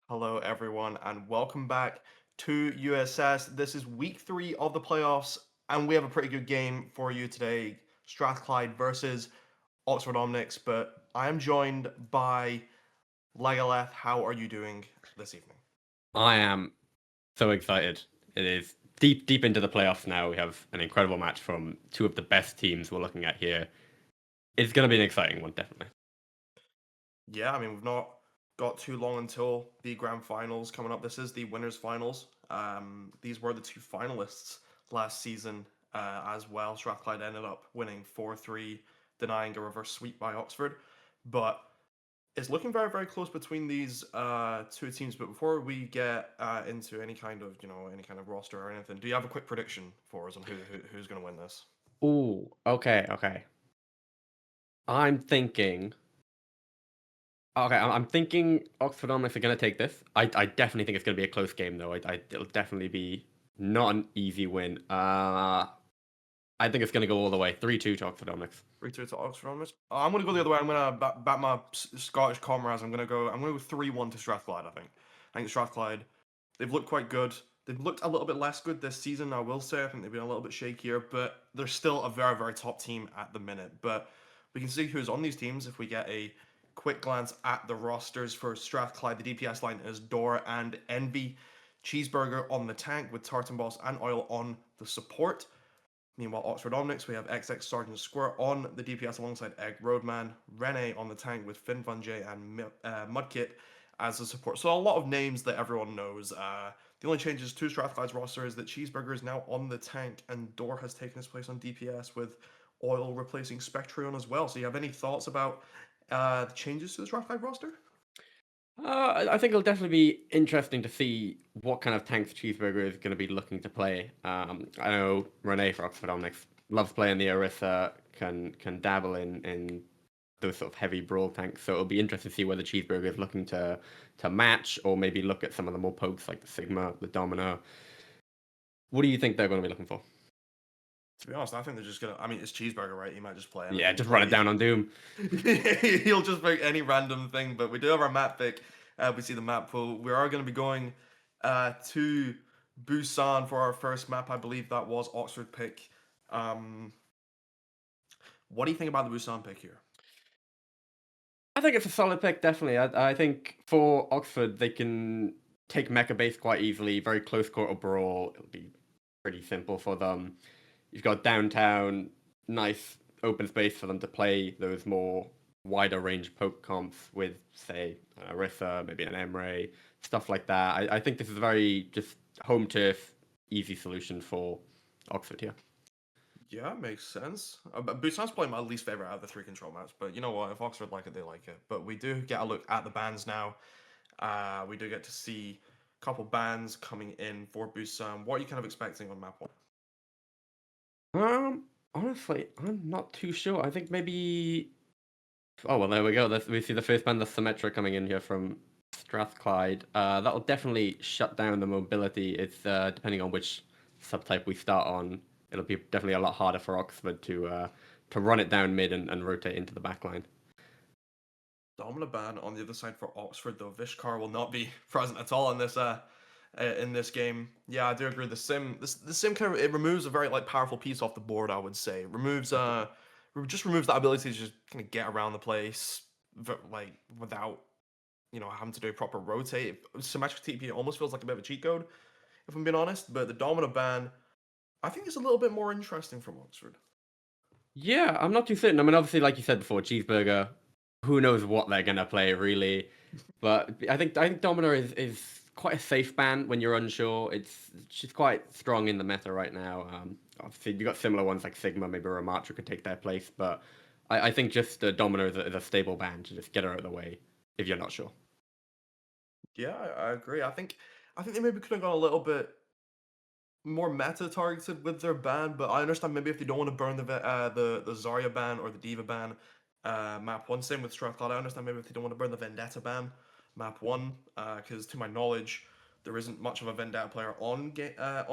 Hello, everyone, and welcome back to USS. This is week 3 of the playoffs, and we have a pretty good game for you today. Strathclyde versus Oxford Omnics, but I am joined by Legaleth. How are you doing this evening? I am so excited. It is deep into the playoffs now. We have an incredible match from two of the best teams we're looking at here. It's going to be an exciting one, definitely. Yeah, I mean, we've not got too long until the grand finals coming up. This is the winners' finals. These were the two finalists last season as well. Strathclyde ended up winning 4-3, denying a reverse sweep by Oxford. But it's looking very, very close between these two teams. But before we get into any kind of roster or anything, do you have a quick prediction for us on who's going to win this? Ooh, okay. I'm thinking. Okay, I'm thinking Oxford Omnics are going to take this. I definitely think it's going to be a close game, though. It'll definitely be not an easy win. I think it's going to go all the way 3-2 to Oxford Omnics. 3-2 to Oxford on this. I'm going to go the other way. I'm going to back my Scottish comrades. I'm going to go 3-1 to Strathclyde. I think Strathclyde, they've looked quite good. They've looked a little bit less good this season, I will say. I think they've been a little bit shakier, but they're still a very, very top team at the minute. But we can see who's on these teams if we get a quick glance at the rosters for Strathclyde. The DPS line is Door and Envy. Cheeseburger on the tank with Tartan Boss and Oil on the support. Meanwhile, Oxford Omnics, we have XX Sergeant Squirt on the DPS alongside Egg Roadman, Rene on the tank with Finn Van J and Mudkit as the support. So a lot of names that everyone knows. The only changes to Strathclyde's roster is that Cheeseburger is now on the tank and Door has taken his place on DPS with Oil replacing Spectrion as well. So you have any thoughts about the changes to the Strathclyde roster? I think it'll definitely be interesting to see what kind of tanks Cheeseburger is going to be looking to play. I know Renee for Oxford Omnics loves playing the Orisa, can dabble in those sort of heavy brawl tanks. So it'll be interesting to see whether Cheeseburger is looking to match or maybe look at some of the more pokes like the Sigma, the Domino. What do you think they're going to be looking for? To be honest, I think they're just gonna. I mean, it's Cheeseburger, right? He might just play Yeah, anything, just run but it down on Doom. he'll just pick any random thing. But we do have our map pick. We see the map pool. We are going to be going to Busan for our first map. I believe that was Oxford pick. Um, what do you think about the Busan pick here? I think it's a solid pick, definitely. I think for Oxford, they can take Mecha base quite easily. Very close quarter brawl. It'll be pretty simple for them. You've got downtown, nice open space for them to play those more wider range poke comps with, say, an Orisa, maybe an Emre, stuff like that. I think this is a very just home turf, easy solution for Oxford here. Yeah, makes sense. But Busan's probably my least favorite out of the three control maps. But you know what? If Oxford like it, they like it. But we do get a look at the bans now. We do get to see a couple bans coming in for Busan. What are you kind of expecting on map one? Honestly, I'm not too sure. I think maybe. Oh well, there we go. We see the first band, the Symmetra, coming in here from Strathclyde. That'll definitely shut down the mobility. It's depending on which subtype we start on, it'll be definitely a lot harder for Oxford to run it down mid and rotate into the backline. Dominant ban on the other side for Oxford, though. Vishkar will not be present at all in this game. Yeah, I do agree. The sim kind of it removes a very like powerful piece off the board. I would say removes just removes that ability to just kind of get around the place like without having to do a proper rotate. Symmetric TP almost feels like a bit of a cheat code if I'm being honest. But the dominant ban, I think is a little bit more interesting from Oxford. Yeah, I'm not too certain. I mean, obviously, like you said before, Cheeseburger. Who knows what they're gonna play really? But I think Domino is quite a safe ban when you're unsure. She's quite strong in the meta right now. Obviously, you got similar ones like Sigma, maybe Ramatra could take their place, but I think just Domino is a stable ban to just get her out of the way if you're not sure. Yeah, I agree. I think they maybe could have gone a little bit more meta targeted with their ban, but I understand maybe if they don't want to burn the Zarya ban or the Diva ban, map one. Same with Strathclyde. I understand maybe if they don't want to burn the Vendetta ban, map one, because to my knowledge, there isn't much of a Vendetta player on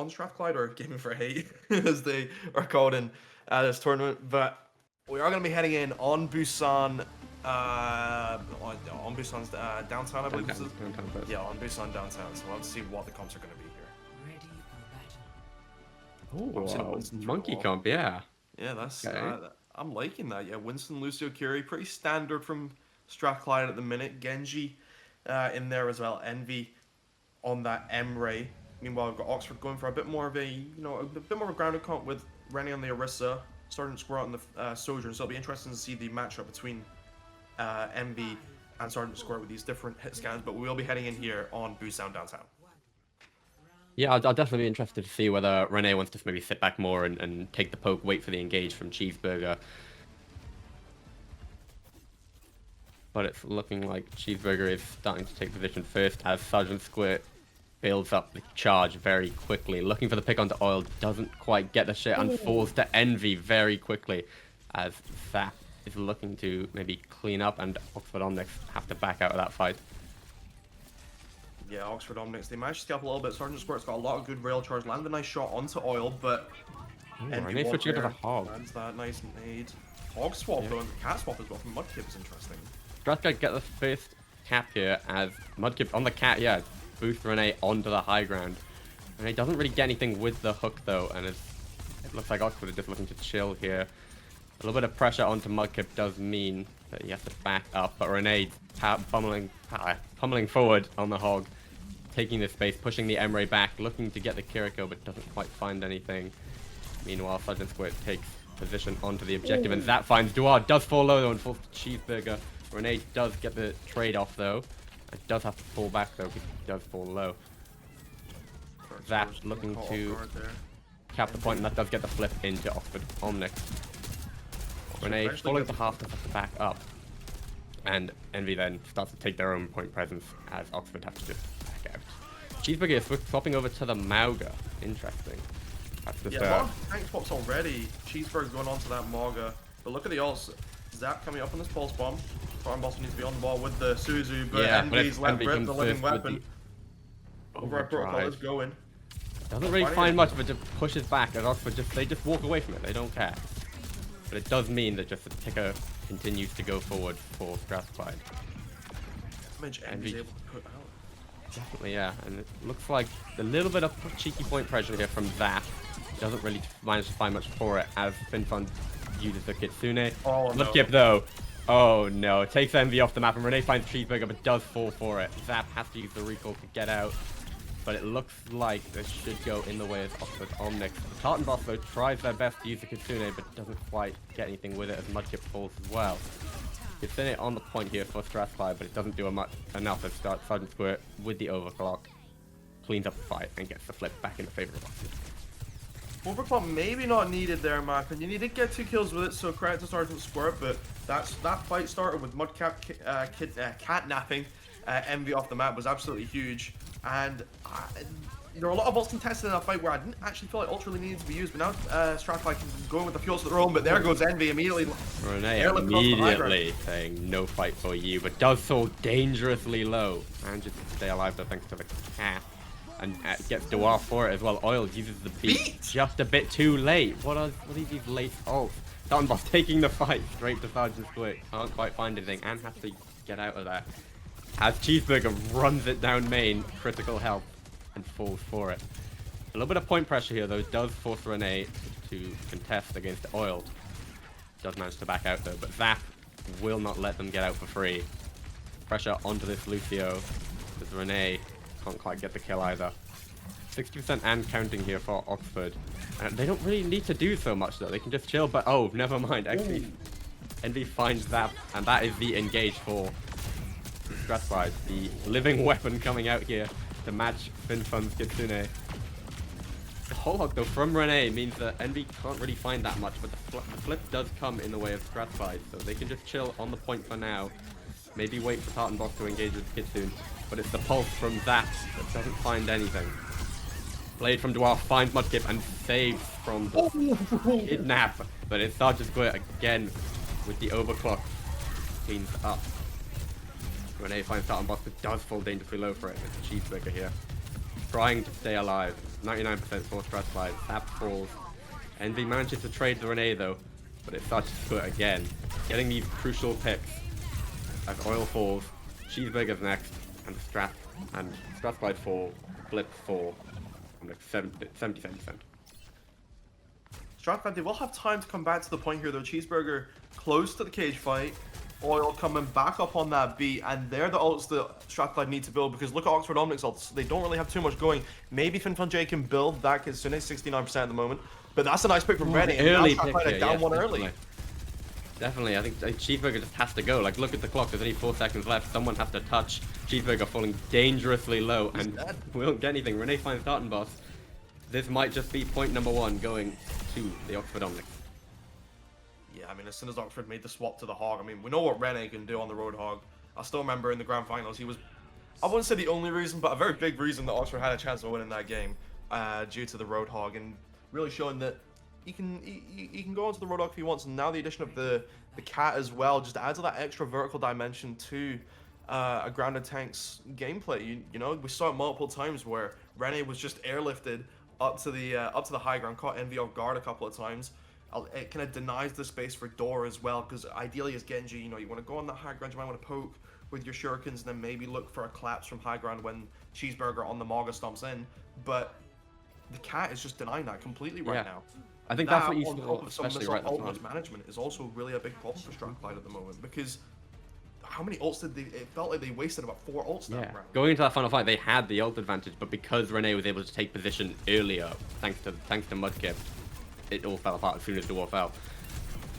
Strathclyde or gamin4hate as they are called in this tournament. But we are going to be heading in on Busan. On Busan's downtown, I believe this is. Downtown first. Yeah, on Busan downtown. So let's see what the comps are going to be here. I'm seeing Oh, Winston through monkey the wall. comp, yeah. Yeah, that's Okay. I'm liking that. Yeah, Winston, Lucio, Curie, pretty standard from Strathclyde at the minute. Genji in there as well. Envy on that M-Ray. Meanwhile, we've got Oxford going for a bit more of a bit more of a grounded comp with Rennie on the Orisa, Sergeant Squirrel on the Soldier. So it'll be interesting to see the matchup between Envy and Sergeant Squirrel with these different hit scans. But we will be heading in here on Busan downtown. Yeah, I'll definitely be interested to see whether Renee wants to maybe sit back more and take the poke, wait for the engage from Cheeseburger. But it's looking like Cheeseburger is starting to take position first as Sergeant Squirt builds up the charge very quickly. Looking for the pick onto Oil, doesn't quite get the shit and falls to Envy very quickly as Zap is looking to maybe clean up and Oxford Omnics have to back out of that fight. Yeah, Oxford Omnics, they managed to scalp a little bit. Sergeant Squirt's got a lot of good rail charge. Landed a nice shot onto Oil, but Renee switching to the Hog. Lands that nice nade. Hog swap though, and cat swap as well from Mudkip is interesting. Strathclyde get the first cap here as Mudkip on the cat, yeah, boost Renee onto the high ground. Renee doesn't really get anything with the hook though, and it looks like Oxford is just looking to chill here. A little bit of pressure onto Mudkip does mean that he has to back up, but Renee pummeling forward on the Hog, taking the space, pushing the M-Ray back, looking to get the Kiriko, but doesn't quite find anything. Meanwhile, Sergeant Squirt takes position onto the objective, and that finds Duar, does fall low though, and falls to Cheeseburger. Renee does get the trade off though. It does have to fall back though, because he does fall low. Zap looking to cap the point, and that does get the flip into Oxford Omnics. Renee falling to half does have to back up. And Envy then starts to take their own point presence as Oxford have to just back out. Cheeseburger is swapping over to the Mauga. Interesting. That's just, yeah, a lot of tank swaps already. Cheeseburger going on to that Mauga. But look at the ults. Zap coming up on this pulse bomb. Farm Boss needs to be on the ball with the Suzu, but yeah, Envy's let Envy rip comes the living first with weapon. the Override protocol is going. Doesn't really find much, but just pushes back as Oxford they just walk away from it. They don't care. But it does mean that just the ticker continues to go forward for Strathclyde. Damage Envy's able to put out. Definitely, yeah. And it looks like a little bit of cheeky point pressure here from Zap. Doesn't really manage to find much for it as Finfun uses the Kitsune. Oh, no. Mudkip though. Oh no, it takes Envy off the map and Renee finds Cheeseburger but does fall for it. Zap has to use the recall to get out. But it looks like this should go in the way of Oxford Omnics. Tartan Boss though tries their best to use the Kitsune but doesn't quite get anything with it as Mudkip falls as well. Kitsune on the point here for Strathclyde, but it doesn't do enough as Sergeant Squirt with the overclock cleans up the fight and gets the flip back in the favor of Oxford. Overclock maybe not needed there, in my opinion. You did get 2 kills with it, so credit to Sergeant Squirt, but that fight started with Mudcap catnapping Envy off the map was absolutely huge. And there were a lot of ults contested in that fight where I didn't actually feel like ult really needed to be used, but now Strathclyde can go in with the fuels of their own, but there goes Envy immediately. Renee immediately saying no fight for you, but does so dangerously low. Manages to stay alive though thanks to the cat. And gets Dwarf for it as well. Oil uses the beat just a bit too late. What are these late ults? Tartan Boss taking the fight straight to Sergeant Squirt. Can't quite find anything and has to get out of there. As Cheeseburger runs it down main, critical health, and falls for it. A little bit of point pressure here though does force Renee to contest against Oil. Does manage to back out though, but Zap will not let them get out for free. Pressure onto this Lucio, as Renee can't quite get the kill either. 60% and counting here for Oxford. And they don't really need to do so much though, they can just chill, but oh, never mind. Actually, Envy finds Zap, and that is the engage for Strathclyde. The living weapon coming out here to match Finfun's Kitsune. The whole hog though from Renee means that Envy can't really find that much, but the flip does come in the way of Strathclyde, so they can just chill on the point for now. Maybe wait for Tartan Boss to engage with Kitsune, but it's the pulse from Zap that doesn't find anything. Blade from Dwarf finds Mudkip and saves from the kidnap, but it's Sergeant Squirt again with the overclock. Cleans up. Renee finds Tartan Boss but does fall dangerously low for it. It's a Cheeseburger here. Trying to stay alive. 99% for Strathclyde. Zap falls. Envy manages to trade the Renee though, but it's Sergeant Squirt again. Getting these crucial picks. as Oil falls, Cheeseburger's next, and Strathclyde 4, Blip 4. I'm like 77%. Strathclyde, they will have time to come back to the point here though. Cheeseburger close to the cage fight. Oil coming back up on that beat, and they're the ults that Strathclyde need to build, because look at Oxford Omnics ults. They don't really have too much going. Maybe FinFunJ can build that Kitsune, 69% at the moment. But that's a nice pick from Rennie. Early and now pick here, down yes, one definitely. early. Definitely, I think Cheeseburger just has to go. Like, look at the clock, there's only 4 seconds left. Someone has to touch. Cheeseburger falling dangerously low, and we won't get anything. Renee finds Tartan Boss. This might just be point number 1 going to the Oxford Omnics. Yeah, I mean, as soon as Oxford made the swap to the Hog, I mean, we know what Renee can do on the Roadhog. I still remember in the grand finals, he was, I wouldn't say the only reason, but a very big reason that Oxford had a chance of winning that game due to the Roadhog, and really showing that he can go onto the Roadhog if he wants. And now the addition of the Cat as well just adds that extra vertical dimension to a grounded tank's gameplay. You know, we saw it multiple times where Renee was just airlifted up to the high ground, caught Envy off guard a couple of times. It kind of denies the space for Door as well, because ideally as Genji, you know, you want to go on that high ground, you might want to poke with your shurikens and then maybe look for a collapse from high ground when Cheeseburger on the Maga stomps in. But the Cat is just denying that completely right now. I think that's what you saw, especially right at the front. Management is also really a big problem for Strathclyde at the moment, because how many ults did they? It felt like they wasted about 4 ults that round. Going into that final fight, they had the ult advantage, but because Renee was able to take position earlier, thanks to Mudkip, it all fell apart as soon as the war fell.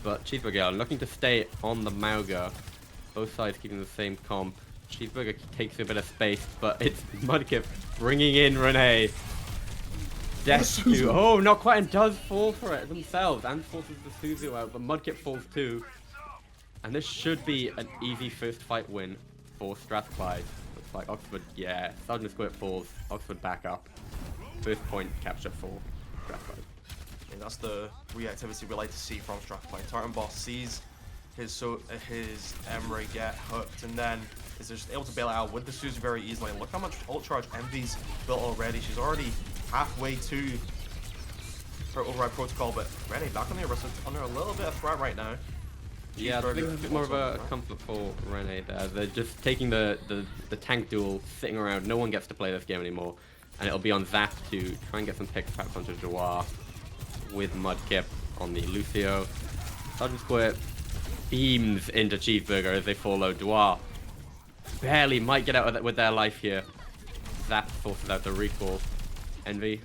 But Cheeseburger looking to stay on the Mauga, both sides keeping the same comp. Cheeseburger takes a bit of space, but it's Mudkip bringing in Renee. Death to, oh, not quite, and does fall for it themselves, and forces the Suzu out, but Mudkip falls too. And this should be an easy first fight win for Strathclyde. Looks like Oxford, yeah, Sergeant Squirt falls, Oxford back up. First point capture for Strathclyde. And that's the reactivity we like to see from Strathclyde. Tartan Boss sees his Emery get hooked, and then is just able to bail it out with the Suzu very easily. And look how much ult charge Envy's built already. She's already halfway to her override protocol, but Rennie back on the arrest under a little bit of threat right now. Yeah, I think it's a bit more of a comfort for Renee there. They're just taking the tank duel, sitting around. No one gets to play this game anymore, and it'll be on Zap to try and get some picks perhaps onto Joie with Mudkip on the Lucio. Sergeant Squirt beams into Cheeseburger as they follow. Joie barely might get out of it with their life here. Zap forces out the recall. Envy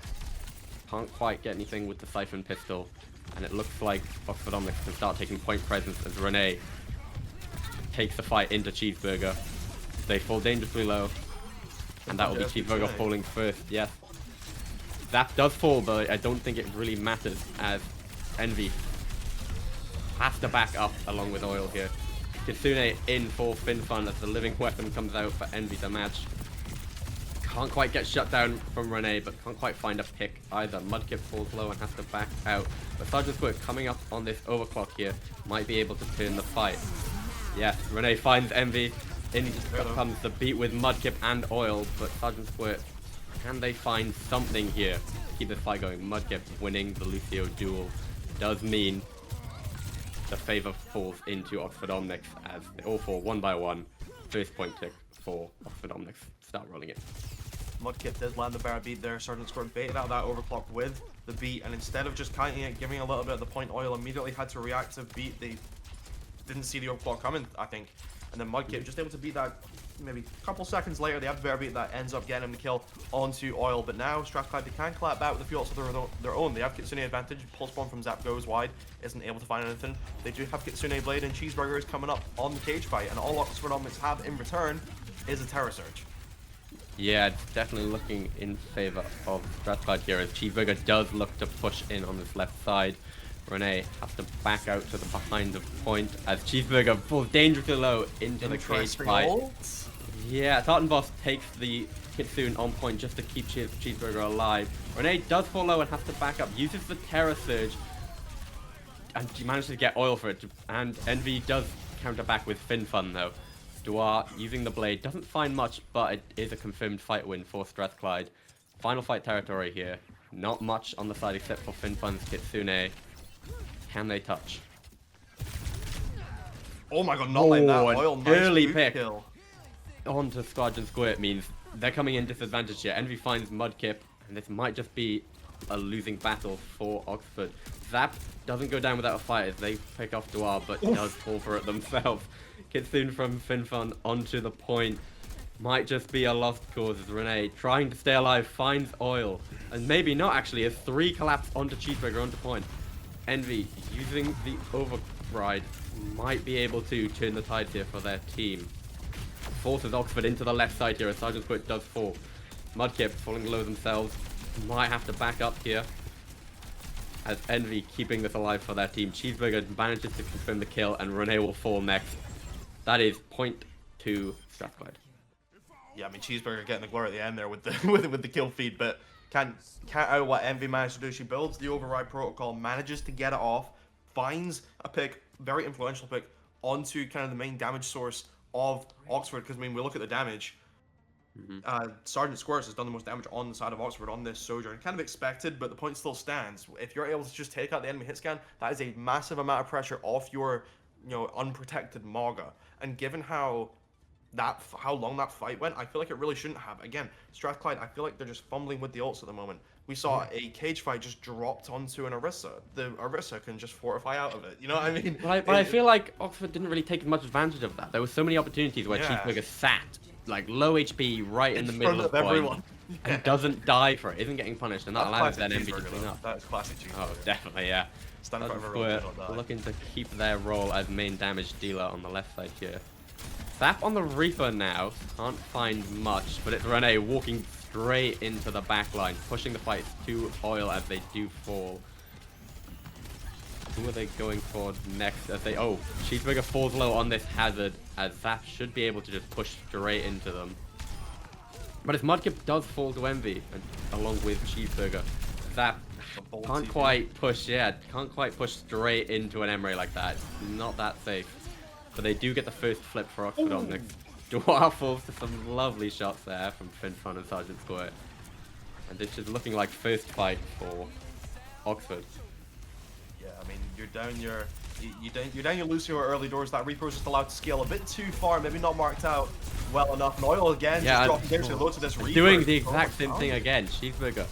can't quite get anything with the Siphon pistol, and it looks like Oxford Omnics can start taking point presence as Renee takes the fight into Cheeseburger. They fall dangerously low, and that will be Cheeseburger falling first. Yes, Zap does fall, but I don't think it really matters as Envy has to back up along with Oil here. Kitsune in for FinFun as the living weapon comes out for Envy to match. Can't quite get shut down from Renee, but can't quite find a pick either. Mudkip falls low and has to back out. But Sergeant Squirt coming up on this overclock here might be able to turn the fight. Yes, Renee finds Envy. In comes the beat with Mudkip and Oil, but Sergeant Squirt, can they find something here to keep this fight going? Mudkip winning the Lucio duel does mean the favor falls into Oxford Omnics as they all fall 1 by 1. First point tick for Oxford Omnics. Start rolling it. Mudkip did land the bear beat there. Sergeant Squirt baited out that overclock with the beat, and instead of just kiting it, giving a little bit of the point, Oil immediately had to react to beat. They didn't see the overclock coming, I think. And then Mudkip just able to beat that maybe a couple seconds later. They have the bear beat that ends up getting him the kill onto Oil. But now Strathclyde, they can clap back with a few ults of their own. They have Kitsune advantage. Pulse bomb from Zap goes wide, isn't able to find anything. They do have Kitsune Blade, and Cheeseburger is coming up on the cage fight. And all Oxford Omnics have in return is a Terror Surge. Yeah, it's definitely looking in favor of Strathclyde here as Cheeseburger does look to push in on this left side. Renee has to back out to the behind the point as Cheeseburger falls dangerously low into the cage fight. Yeah, Tartan Boss takes the Kitsune on point just to keep Cheeseburger alive. Renee does fall low and has to back up, uses the Terror Surge, and she manages to get Oil for it. And Envy does counter back with FinFun though. Duar using the blade doesn't find much, but it is a confirmed fight win for Strathclyde. Final fight territory here. Not much on the side except for FinFun's Kitsune. Can they touch? Oh my god, not like that. an Oil, nice early boot pick kill. onto Squadron Squirt means they're coming in disadvantaged here. Envy finds Mudkip, and this might just be a losing battle for Oxford. Zap doesn't go down without a fight as they pick off Dwar, but does fall for it themselves. Kitsune from Finfun onto the point. Might just be a lost cause as Renee, trying to stay alive, finds Oil. And maybe not actually, as 3 collapse onto Cheeseburger onto point. Envy, using the override, might be able to turn the tides here for their team. Forces Oxford into the left side here as Sergeant Squirt does fall. Mudkip falling low themselves. Might have to back up here. As Envy keeping this alive for their team. Cheeseburger manages to confirm the kill and Renee will fall next. That is point to Strathclyde. Yeah, I mean Cheeseburger getting the glory at the end there with the with the kill feed, but can't out what Envy managed to do. She builds the override protocol, manages to get it off, finds a pick, very influential pick, onto kind of the main damage source of Oxford. Because I mean, we look at the damage. Sergeant Squirts has done the most damage on the side of Oxford on this Sojourn. Kind of expected, but the point still stands. If you're able to just take out the enemy hit scan, that is a massive amount of pressure off your, unprotected Maga. And given how long that fight went, I feel like it really shouldn't have. Again, Strathclyde, I feel like they're just fumbling with the ults at the moment. We saw a cage fight just dropped onto an Orisa. The Orisa can just fortify out of it. You know what I mean? But I feel like Oxford didn't really take much advantage of that. There were so many opportunities where Yeah. Cheeseburger sat, like low HP, right in the middle of everyone. and doesn't die for it, isn't getting punished, and that allows then Envy to Cheeseburger, clean though. up. That is classic Cheeseburger. Oh, definitely, yeah. Stand for We're everyone, don't die. looking to keep their role as main damage dealer on the left side here. Zap on the Reaper now. Can't find much, but it's Renee walking straight into the back line, pushing the fight to Oil as they do fall. Who are they going for next? As they Cheeseburger falls low on this hazard, as Zap should be able to just push straight into them. But if Mudkip does fall to Envy, along with Cheeseburger, Zap can't quite push straight into an Emre like that. It's not that safe. But they do get the first flip for Oxford Omnics. Dwar falls to some lovely shots there from Finfun and Sergeant Squirt. And this is looking like first fight for Oxford. Yeah, I mean, you're down your Lucio early doors. That Reaper was just allowed to scale a bit too far, maybe not marked out well enough. And Oil again, just dropping down to loads of this Reaper. Doing the exact same thing again. Cheeseburger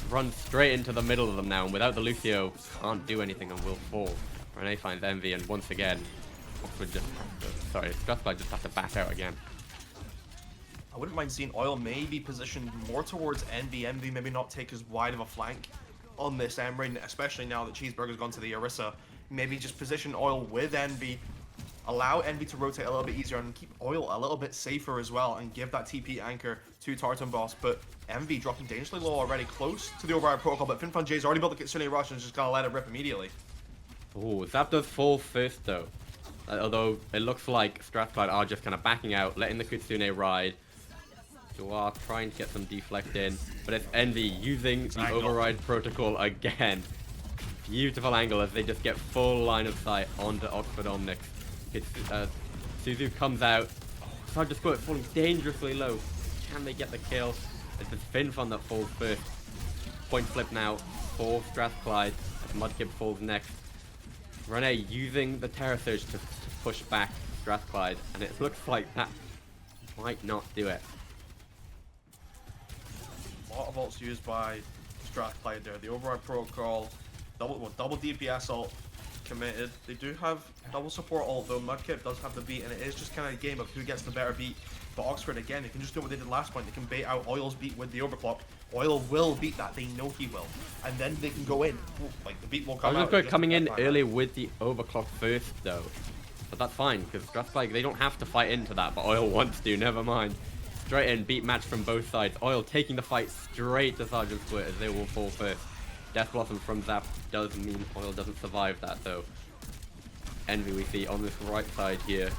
runs straight into the middle of them now, and without the Lucio, can't do anything and will fall. Renee finds Envy, and once again, Strathclyde just have to back out again. I wouldn't mind seeing Oil maybe positioned more towards Envy. Envy maybe not take as wide of a flank on this Emry, especially now that Cheeseburger's gone to the Orisa. Maybe just position Oil with Envy, allow Envy to rotate a little bit easier and keep Oil a little bit safer as well, and give that TP anchor to Tartan Boss. But Envy dropping dangerously low already, close to the override protocol, but Finfun J's already built the Kitsune Rush and is just gonna let it rip immediately. Oh, Zap does fall first though. Although it looks like Strathclyde are just kind of backing out, letting the Kitsune ride. Dwar trying to get some deflect in, but it's Envy using the override protocol again. Beautiful angle as they just get full line of sight onto Oxford Omnics. Suzu comes out. Sergeant Squirt falling dangerously low. Can they get the kill? It's the Finfun that falls first. Point flip now for Strathclyde as Mudkip falls next. Renee using the Terror Surge to push back Strathclyde, and it looks like that might not do it. A lot of ults used by Strathclyde there. The override protocol, double DPS ult committed. They do have double support ult though. Mudkip does have the beat, and it is just kind of a game of who gets the better beat. But Oxford again, they can just do what they did last point. They can bait out Oil's beat with the overclock. Oil will beat that. They know he will, and then they can go in. Like the beat will come out. Sergeant coming in early with the overclock first though, but that's fine because Strathclyde they don't have to fight into that, but Oil wants to. Never mind. Straight in, beat match from both sides. Oil taking the fight straight to Sergeant Squirt as they will fall first. Death Blossom from Zap does mean Oil doesn't survive that though. Envy we see on this right side here.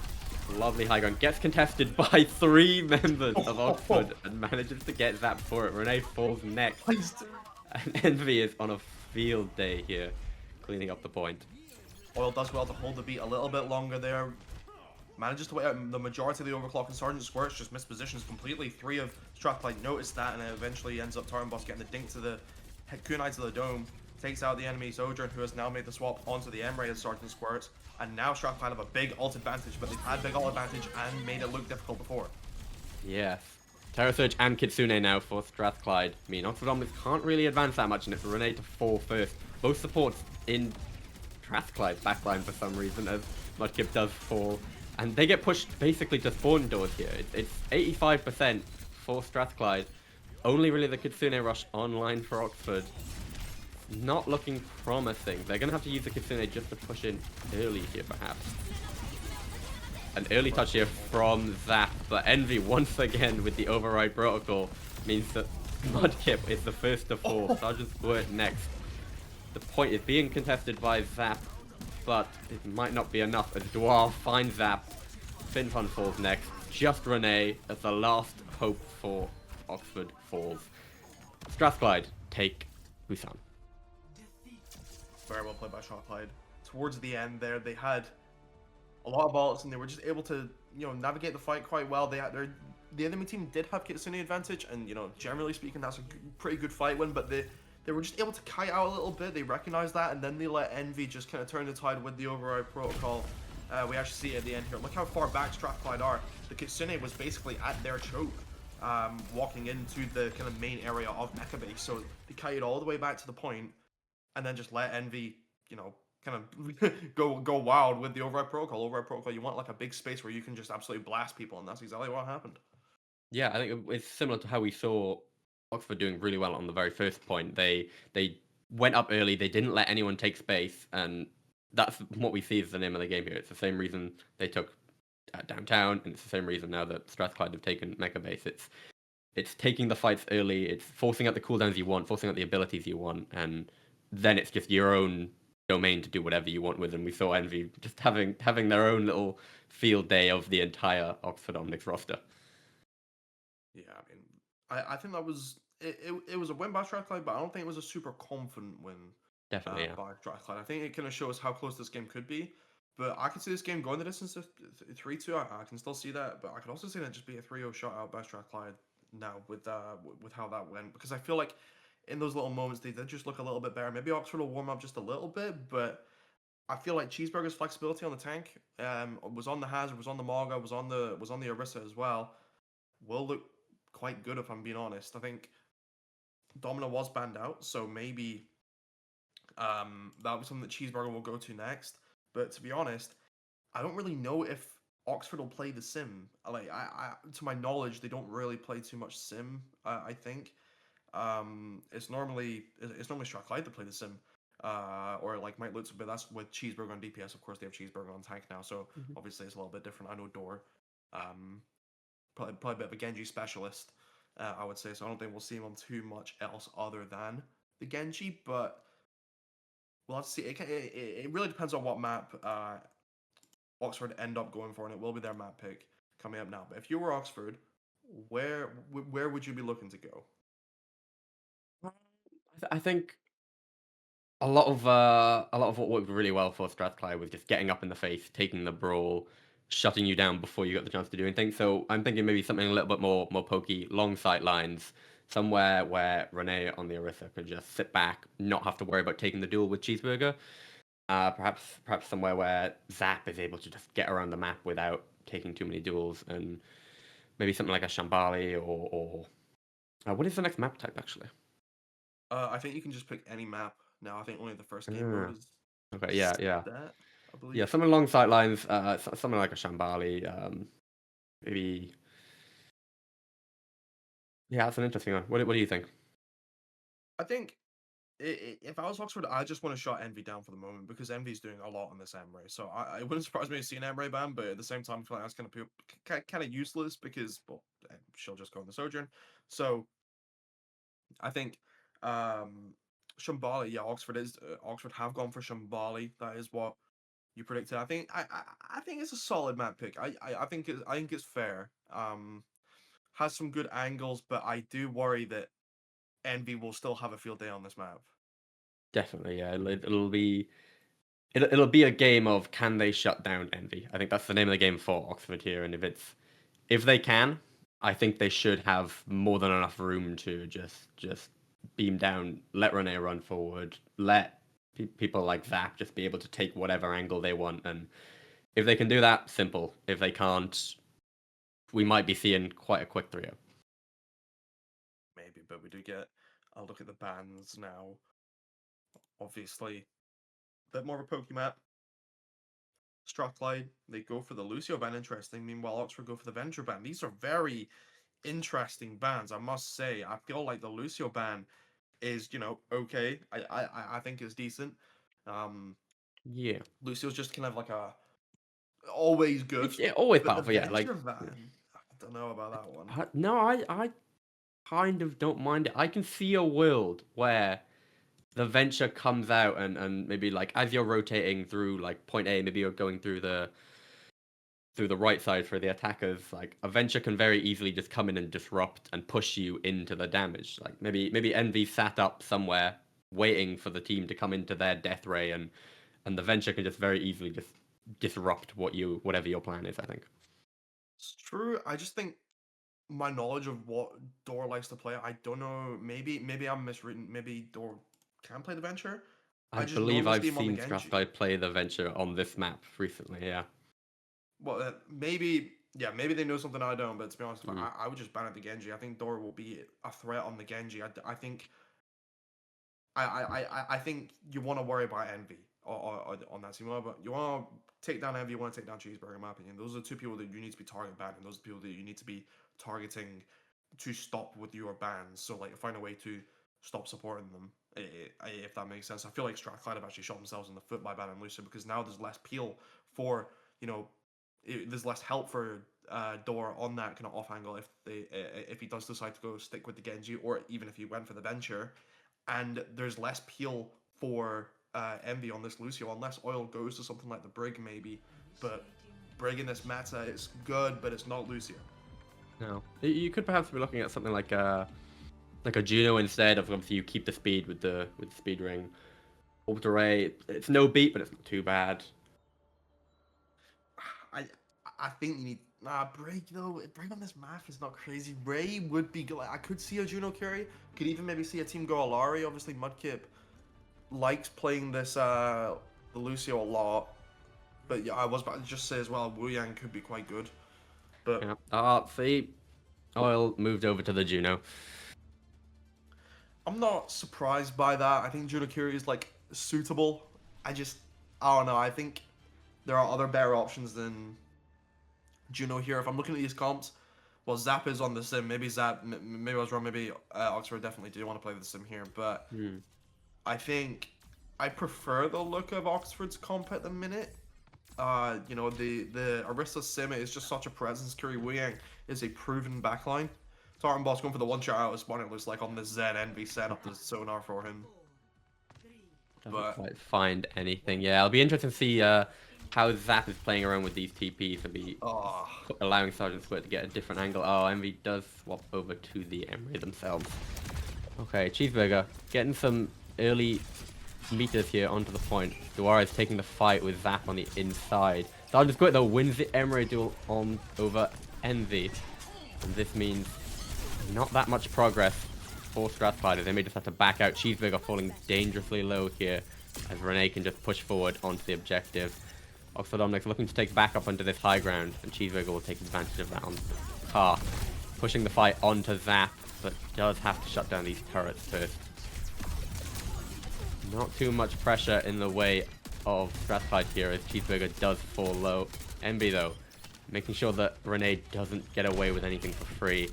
Lovely high ground. Gets contested by 3 members of Oxford and manages to get Zap for it. Renee falls next. And Envy is on a field day here, cleaning up the point. Oil does well to hold the beat a little bit longer there. Manages to wait out the majority of the overclock, and Sergeant Squirts just mispositions completely. 3 of Strathclyde noticed that, and it eventually ends up Tartan Boss getting the dink to the kunai to the dome, takes out the enemy Sojourn, who has now made the swap onto the Emray as Sergeant Squirts, and now Strathclyde have a big ult advantage, but they've had big ult advantage and made it look difficult before. Yes. Terra Surge and Kitsune now for Strathclyde. I mean, Oxford Omnics can't really advance that much, and it's Renee to fall first. Both supports in Strathclyde's backline for some reason, as Mudkip does fall. And they get pushed basically to spawn doors here. It's 85% for Strathclyde. Only really the Kitsune rush online for Oxford. Not looking promising. They're going to have to use the Kitsune just to push in early here, perhaps. An early touch here from Zap, but Envy once again with the override protocol means that Mudkip is the first to fall. Sergeant Squirt next. The point is being contested by Zap, but it might not be enough as Dwarf finds Zap. Finfun falls next. Just Renee as the last hope for Oxford falls. Strathclyde take Busan. Very well played by Strathclyde. Towards the end there, they had a lot of balls, and they were just able to, navigate the fight quite well. The enemy team did have Kitsune advantage, and generally speaking, that's a pretty good fight win. But they were just able to kite out a little bit. They recognized that, and then they let Envy just kind of turn the tide with the override protocol. We actually see it at the end here. Look how far back Strathclyde are. The Kitsune was basically at their choke, walking into the kind of main area of Mecha Base. So they kited all the way back to the point, and then just let Envy, kind of go wild with the override protocol. Override protocol, you want like a big space where you can just absolutely blast people, and that's exactly what happened. Yeah, I think it's similar to how we saw Oxford doing really well on the very first point. They went up early, they didn't let anyone take space, and that's what we see as the name of the game here. It's the same reason they took downtown, and it's the same reason now that Strathclyde have taken Mecha Base. It's taking the fights early, it's forcing out the cooldowns you want, forcing out the abilities you want, and then it's just your own domain to do whatever you want with them. We saw Envy just having their own little field day of the entire Oxford Omnics roster. Yeah, I mean, I think that was it was a win by Strathclyde, but I don't think it was a super confident win. Definitely, yeah. By Strathclyde. I think it kind of shows how close this game could be. But I could see this game going the distance of 3-2. I can still see that, but I could also see that just be a 3-0 shutout by Strathclyde now with how that went, because I feel like in those little moments they did just look a little bit better. Maybe Oxford will warm up just a little bit, but I feel like Cheeseburger's flexibility on the tank, was on the Hazard, was on the Morga, was on the Orisa as well, will look quite good if I'm being honest. I think Domino was banned out, so maybe that was something that Cheeseburger will go to next. But to be honest, I don't really know if Oxford will play the sim. Like to my knowledge, they don't really play too much sim. I think it's normally Strathclyde to play the sim, or like might look, but that's with Cheeseburger on DPS. Of course, they have Cheeseburger on tank now, so obviously it's a little bit different. I know Door, probably a bit of a Genji specialist, I would say. So I don't think we'll see him on too much else other than the Genji, but we'll have to see. It really depends on what map Oxford end up going for, and it will be their map pick coming up now. But if you were Oxford, where would you be looking to go? I think a lot of what worked really well for Strathclyde was just getting up in the face, taking the brawl, shutting you down before you got the chance to do anything. So I'm thinking maybe something a little bit more pokey, long sight lines, somewhere where Renee on the Orisa could just sit back, not have to worry about taking the duel with Cheeseburger. Perhaps somewhere where Zap is able to just get around the map without taking too many duels, and maybe something like a Shambali or what is the next map type actually? I think you can just pick any map now. I think only the first game mode is Okay, yeah. that, I believe. Yeah, something along sight lines, something like a Shambali, maybe. Yeah, that's an interesting one. What do you think? I think if I was Oxford, I just want to shut Envy down for the moment, because Envy's doing a lot on this Emray. So it wouldn't surprise me to see an Emray ban, but at the same time, I feel like that's kind of useless, because she'll just go on the Sojourn. So I think Shambali, yeah, Oxford have gone for Shambali. That is what you predicted. I think it's a solid map pick. I think it's fair. Has some good angles, but I do worry that Envy will still have a field day on this map. Definitely, yeah. It'll be a game of can they shut down Envy. I think that's the name of the game for Oxford here, and if they can, I think they should have more than enough room to just beam down, let Rene run forward, let people like Zap just be able to take whatever angle they want. And if they can do that, simple. If they can't, we might be seeing quite a quick 3-0. Maybe, but we do get a look at the bans now. Obviously, a bit more of a Pokemap. Strathclyde, they go for the Lucio ban, interesting. Meanwhile, Oxford go for the Venture ban. These are very interesting bans, I must say. I feel like the Lucio ban is, okay. I think it's decent. Yeah. Lucio's just kind of like a always good. It's always But the powerful, yeah. Like, Venture ban, I don't know about that one. no, I kind of don't mind it. I can see a world where the Venture comes out and maybe like as you're rotating through like point A, maybe you're going through the right side for the attackers, like a Venture can very easily just come in and disrupt and push you into the damage. Like maybe Envy sat up somewhere waiting for the team to come into their death ray, and the Venture can just very easily just disrupt whatever your plan is, I think. It's true. I just think my knowledge of what Dor likes to play, I don't know. Maybe I'm misreading. Maybe Dor can play the Venture. I I just believe normally I've see him on the seen Genji. Strathclyde play the Venture on this map recently, yeah. Well, maybe they know something I don't. But to be honest, Mm. I would just ban it the Genji. I think Dor will be a threat on the Genji. I think I think you want to worry about Envy on that team. But you want to take down Envy, you want to take down Cheeseburger, in my opinion. Those are the two people that you need to be targeting banning. Those are the people that you need to be targeting to stop with your bans. So, like, find a way to stop supporting them, if that makes sense. I feel like Strathclyde have actually shot themselves in the foot by banning Lucio, because now there's less peel for, there's less help for Dor on that kind of off angle if he does decide to go stick with the Genji, or even if he went for the Venture. And there's less peel for Envy on this Lucio, unless Oil goes to something like the Brig, maybe. But Brig in this meta is good, but it's not Lucio. No. You could perhaps be looking at something like a Juno instead of, obviously you keep the speed with the speed ring. Orbit Array, it's no beat, but it's not too bad. I I think you need Brig though. Brig on this map is not crazy. Ray would be good. Like, I could see a Juno carry. Could even maybe see a team go Alari. Obviously, Mudkip likes playing this the Lucio a lot. But yeah, I was about to just say as well, Wu Yang could be quite good. But Yeah. See, Oil moved over to the Juno. I'm not surprised by that. I think Juno Curie is like suitable. I don't know. I think there are other better options than Juno here. If I'm looking at these comps, well, Zap is on the sim. Maybe Zap. Maybe I was wrong. Maybe Oxford definitely do want to play the sim here. But I think I prefer the look of Oxford's comp at the minute. The Arista sim is just such a presence. Curie Wu Yang is a proven backline. Tartan Boss going for the one shot out of spawn, it looks like, on the Zen Envy set up the sonar for him. Doesn't quite find anything. Yeah, it'll be interesting to see how Zap is playing around with these TPs and be allowing Sergeant Squid to get a different angle. Oh, Envy does swap over to the Emery themselves. Okay, Cheeseburger getting some early meters here onto the point. Duara is taking the fight with Zap on the inside. Sergeant Squid though wins the Emery duel on over Envy. And this means not that much progress for Strathclyde. They may just have to back out. Cheeseburger falling dangerously low here as Rene can just push forward onto the objective. Oxford Omnics looking to take back up onto this high ground, and Cheeseburger will take advantage of that on Car. Pushing the fight onto Zap, but does have to shut down these turrets first. Not too much pressure in the way of Strathclyde here as Cheeseburger does fall low. Envy though, making sure that Rene doesn't get away with anything for free.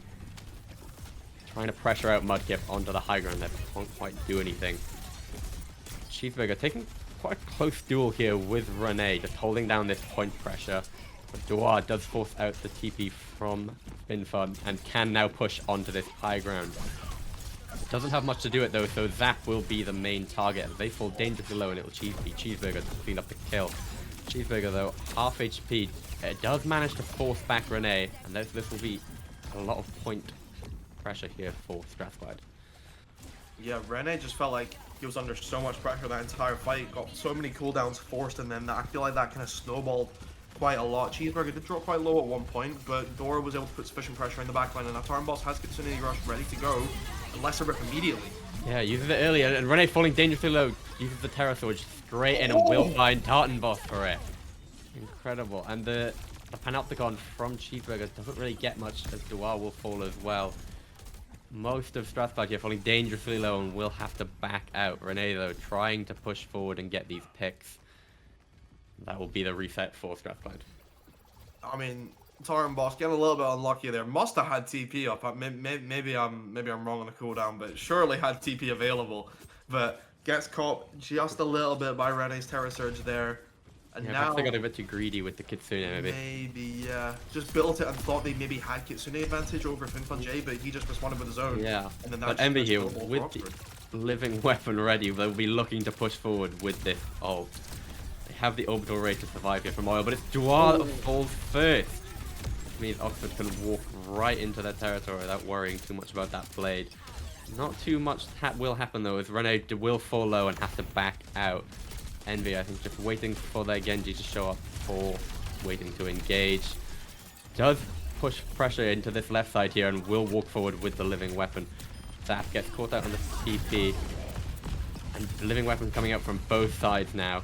Trying to pressure out Mudkip onto the high ground that won't quite do anything. Cheeseburger taking quite a close duel here with Rene, just holding down this point pressure. But Duar does force out the TP from Binfun and can now push onto this high ground. Doesn't have much to do it though, so Zap will be the main target. They fall dangerously low and it will be Cheeseburger to clean up the kill. Cheeseburger though, half HP. It does manage to force back Rene, and this will be a lot of point pressure here for Strathclyde. Yeah, Rene just felt like he was under so much pressure that entire fight. Got so many cooldowns forced, and then I feel like that kind of snowballed quite a lot. Cheeseburger did drop quite low at one point, but Dora was able to put sufficient pressure in the backline, and Tartan Boss has Kitsune Rush ready to go, unless a rip immediately. Yeah, uses it earlier, and Rene falling dangerously low. Uses the Terror Sword straight in and will find Tartan Boss for it. Incredible. And the Panopticon from Cheeseburger doesn't really get much as Dua will fall as well. Most of Strathclyde here falling dangerously low and will have to back out. Rene, though, trying to push forward and get these picks. That will be the reset for Strathclyde. I mean, Tartan Boss getting a little bit unlucky there. Must have had TP up. Maybe I'm wrong on the cooldown, but surely had TP available. But gets caught just a little bit by Rene's Terror Surge there. And Yeah, now perhaps they got a bit too greedy with the Kitsune, maybe. Maybe, yeah. Just built it and thought they maybe had Kitsune advantage over Finfun but he just responded with his own. Yeah. And then But that Envy here, with the living weapon ready, they'll be looking to push forward with this ult. They have the orbital rate to survive here from Oil, but it's Dua that falls first. Which means Oxford can walk right into their territory without worrying too much about that blade. Not too much will happen though, as Rene will fall low and have to back out. Envy, I think, just waiting for their Genji to show up or waiting to engage. Does push pressure into this left side here and will walk forward with the living weapon. Zap gets caught out on the TP. And the living weapon coming out from both sides now.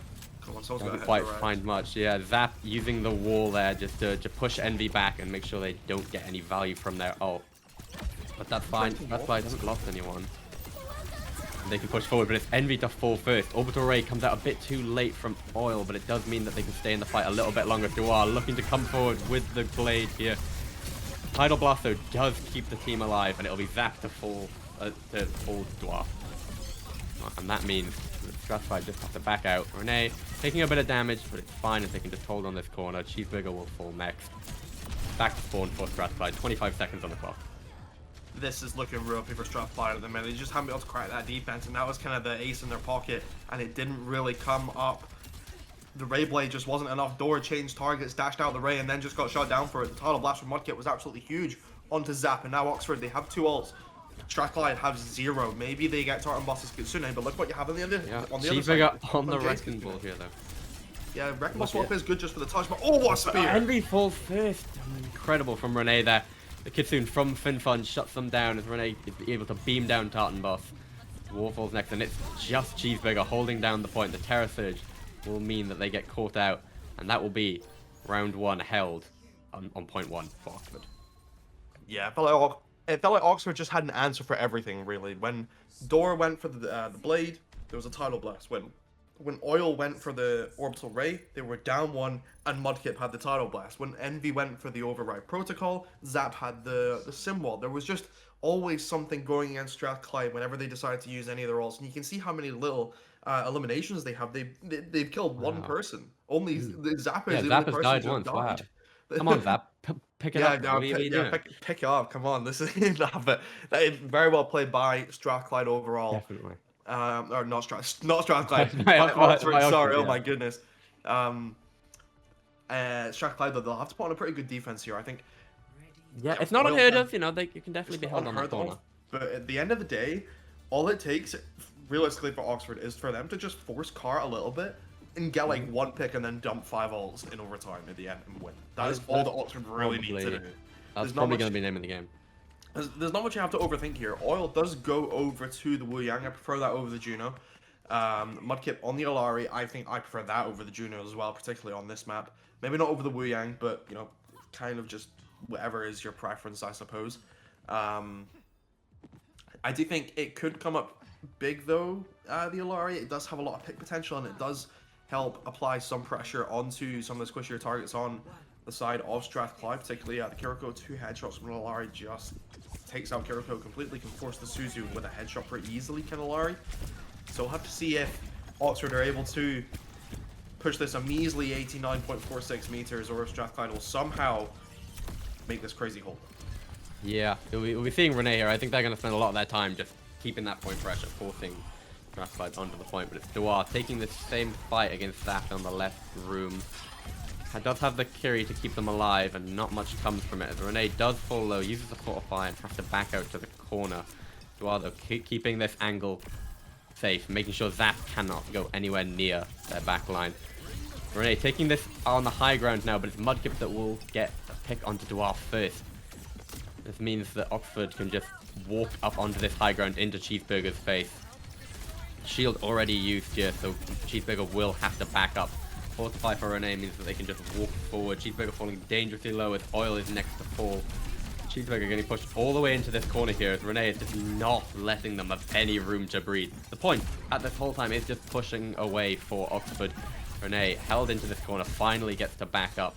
Doesn't quite find much. Yeah, Zap using the wall there just to push Envy back and make sure they don't get any value from their ult. But that's fine. That's why I haven't lost anyone. They can push forward, but it's Envy to fall first. Orbital Ray comes out a bit too late from Oil, but it does mean that they can stay in the fight a little bit longer. Dua looking to come forward with the blade here. Tidal Blast, though, does keep the team alive, and it'll be Zap to fall Dua. And that means Strathclyde just have to back out. Rene taking a bit of damage, but it's fine if they can just hold on this corner. Cheeseburger will fall next. Back to spawn for Strathclyde. 25 seconds on the clock. This is looking ropey for Strathclyde at the minute. They just haven't been able to crack that defense, and that was kind of the ace in their pocket, and it didn't really come up. The Ray Blade just wasn't enough. Door changed targets, dashed out the Ray, and then just got shot down for it. The Tidal Blast from Mudkip was absolutely huge onto Zap, and now Oxford, they have two ults. Strathclyde have zero. Maybe they get Tartan Boss's Kitsune, but look what you have on the other, on the other side. On the Wrecking Ball here, though. Yeah, Wrecking Ball swap is good just for the touch, but oh, what a spear! Envy falls first. Incredible from Rene there. The Kitsune from Finfun shuts them down as Rene is able to beam down Tartan Boss. War falls next, and it's just Cheeseburger holding down the point. The Terror Surge will mean that they get caught out, and that will be round one held on point one for Oxford. Yeah, it felt like Oxford just had an answer for everything, really. When Door went for the Blade, there was a Tidal Blast. When Oil went for the Orbital Ray, they were down one, and Mudkip had the Tidal Blast. When Envy went for the Override Protocol, Zap had the Symbol. There was just always something going against Strathclyde whenever they decided to use any of their ults. And you can see how many little eliminations they have. They've killed one person. Only Zap is the only person died who once. died. Wow. Come on, Zap. Pick it up. Pick it up. Come on, this is but that is very well played by Strathclyde overall. Definitely. Or not Strathclyde. Oxford, Sorry, yeah. oh my goodness. Strathclyde, though, they'll have to put on a pretty good defense here, I think. Yeah, it's not unheard of, you know, it can definitely be held on the corner. But at the end of the day, all it takes, realistically, for Oxford is for them to just force Car a little bit and get like one pick and then dump 5 ults in overtime at the end and win. That is all that Oxford really needs to do. That's probably going to be the name of the game. There's not much you have to overthink here. Oil does go over to the Wu Yang. I prefer that over the Juno. Mudkip on the Alari, I think I prefer that over the Juno as well, particularly on this map. Maybe not over the Wu Yang, but, you know, kind of just whatever is your preference, I suppose. I do think it could come up big, though, the Alari. It does have a lot of pick potential, and it does help apply some pressure onto some of the squishier targets on the side of Strathclyde, particularly the Kiriko. 2 headshots from Alari just takes out Kiriko completely, can force the Suzu with a headshot pretty easily, can Alari. So we'll have to see if Oxford are able to push this a measly 89.46 meters, or if Strathclyde will somehow make this crazy hole. Yeah, we'll be seeing Rene here. I think they're going to spend a lot of their time just keeping that point pressure, forcing Strathclyde onto the point. But it's Dua taking the same fight against Zap on the left room. It does have the Kiri to keep them alive, and not much comes from it. Rene does fall low, uses the Fortify, and has to back out to the corner. Dua, though, keeping this angle safe, making sure Zap cannot go anywhere near their back line. Rene taking this on the high ground now, but it's Mudkip that will get a pick onto Dua first. This means that Oxford can just walk up onto this high ground into Cheeseburger's face. Shield already used here, so Cheeseburger will have to back up. Fortify for Renee means that they can just walk forward. Cheeseburger falling dangerously low as Oil is next to fall. Cheeseburger getting pushed all the way into this corner here as Renee is just not letting them have any room to breathe. The point at this whole time is just pushing away for Oxford. Renee held into this corner, finally gets to back up.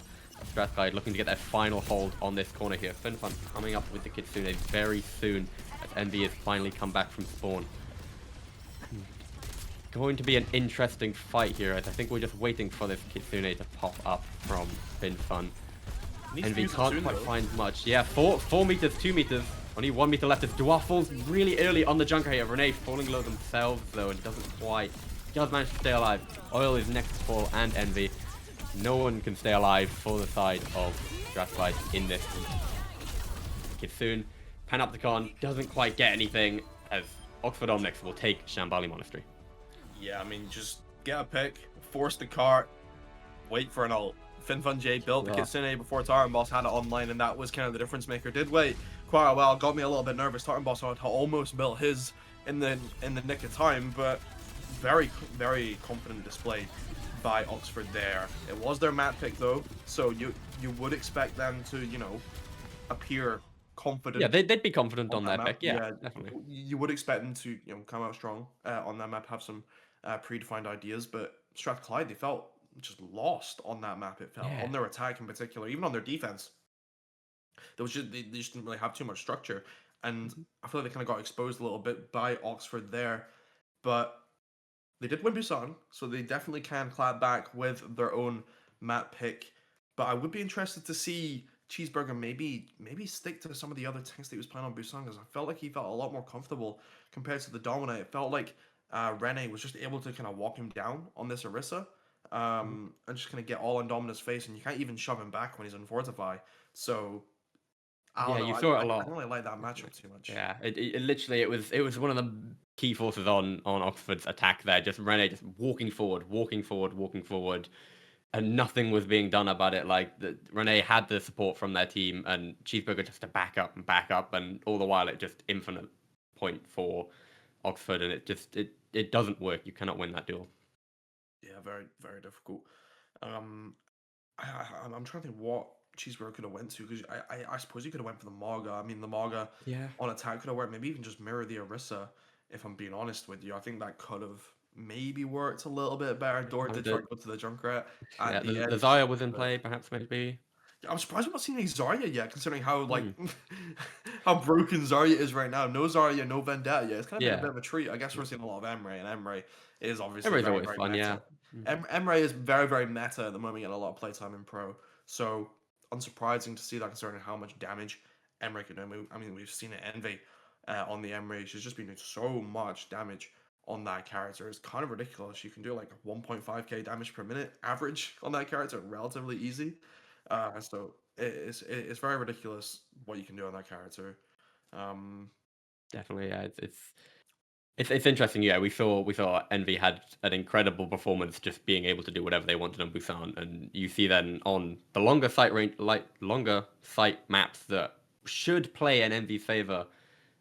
Strathclyde looking to get their final hold on this corner here. Finfun coming up with the Kitsune very soon as Envy has finally come back from spawn. Going to be an interesting fight here as I think we're just waiting for this Kitsune to pop up from Finfun. Envy can't quite find much. Yeah, 4 meters, 2 meters. Only 1 meter left as Dwarf falls really early on the Junker here. Renee falling low themselves though and doesn't quite just manage to stay alive. Oil is next to fall and Envy. No one can stay alive for the side of Strathclyde in this. Kitsune, Panopticon doesn't quite get anything as Oxford Omnics will take Shambali Monastery. Yeah, I mean, just get a pick, force the cart, wait for an ult. Finfun J built the Kitsune before Tartan Boss had it online, and that was kind of the difference maker. Did wait quite a while, got me a little bit nervous. Tartan Boss had almost built his in the nick of time, but very confident display by Oxford there. It was their map pick though, so you would expect them to, you know, appear confident. Yeah, they'd be confident on that pick. Yeah, definitely. You would expect them to, you know, come out strong on that map, have some predefined ideas, but Strathclyde, they felt just lost on that map. It felt on their attack in particular, even on their defense. There was just they just didn't really have too much structure, and I feel like they kind of got exposed a little bit by Oxford there, but they did win Busan, so they definitely can clap back with their own map pick. But I would be interested to see Cheeseburger maybe stick to some of the other tanks that he was playing on Busan, because I felt like he felt a lot more comfortable compared to the Dominate. It felt like Rene was just able to kind of walk him down on this Orisa, and just kind of get all on Domina's face, and you can't even shove him back when he's on Fortify. So I don't know. You saw it a lot. I don't really like that matchup too much. Yeah, it literally it was one of the key forces on Oxford's attack there. Just Rene just walking forward, and nothing was being done about it. Like Rene had the support from their team, and Cheeseburger just to back up, and all the while it just infinite point for Oxford, and it doesn't work. You cannot win that duel. Yeah, very difficult. I'm trying to think what Cheeseburger could have went to, because I suppose he could have went for the Maga. I mean, the Maga on attack could have worked. Maybe even just mirror the Orisa. If I'm being honest with you, I think that could have maybe worked a little bit better. Dort did try to go to the Junkrat at the end. The Zarya was in play, perhaps maybe. I'm surprised we're not seeing any Zarya yet, considering how like how broken Zarya is right now. No Zarya, no Vendetta yet. It's kind of been a bit of a treat. I guess we're seeing a lot of Emre, and Emre is obviously very fun, meta. Emre is very meta at the moment, getting a lot of playtime in pro. So unsurprising to see that, considering how much damage Emre can do. I mean, we've seen it Envy on the Emre. She's just been doing so much damage on that character. It's kind of ridiculous. You can do like 1.5k damage per minute average on that character, relatively easy. So it's very ridiculous what you can do on that character. Definitely, yeah. It's interesting. Yeah, we saw Envy had an incredible performance, just being able to do whatever they wanted on Busan, and you see then on the longer site range, like longer site maps that should play in Envy's favor,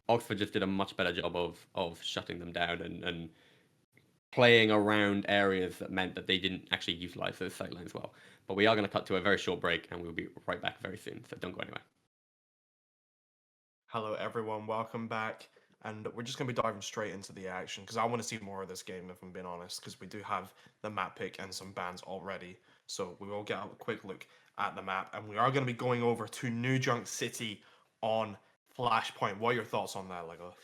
Oxford just did a much better job of shutting them down and playing around areas that meant that they didn't actually utilize those sight lines well. But we are going to cut to a very short break, and we'll be right back very soon, so don't go anywhere. Hello everyone, welcome back, and we're just going to be diving straight into the action, because I want to see more of this game, if I'm being honest, because we do have the map pick and some bans already. So we will get a quick look at the map, and we are going to be going over to New Junk City on Flashpoint. What are your thoughts on that, Lego?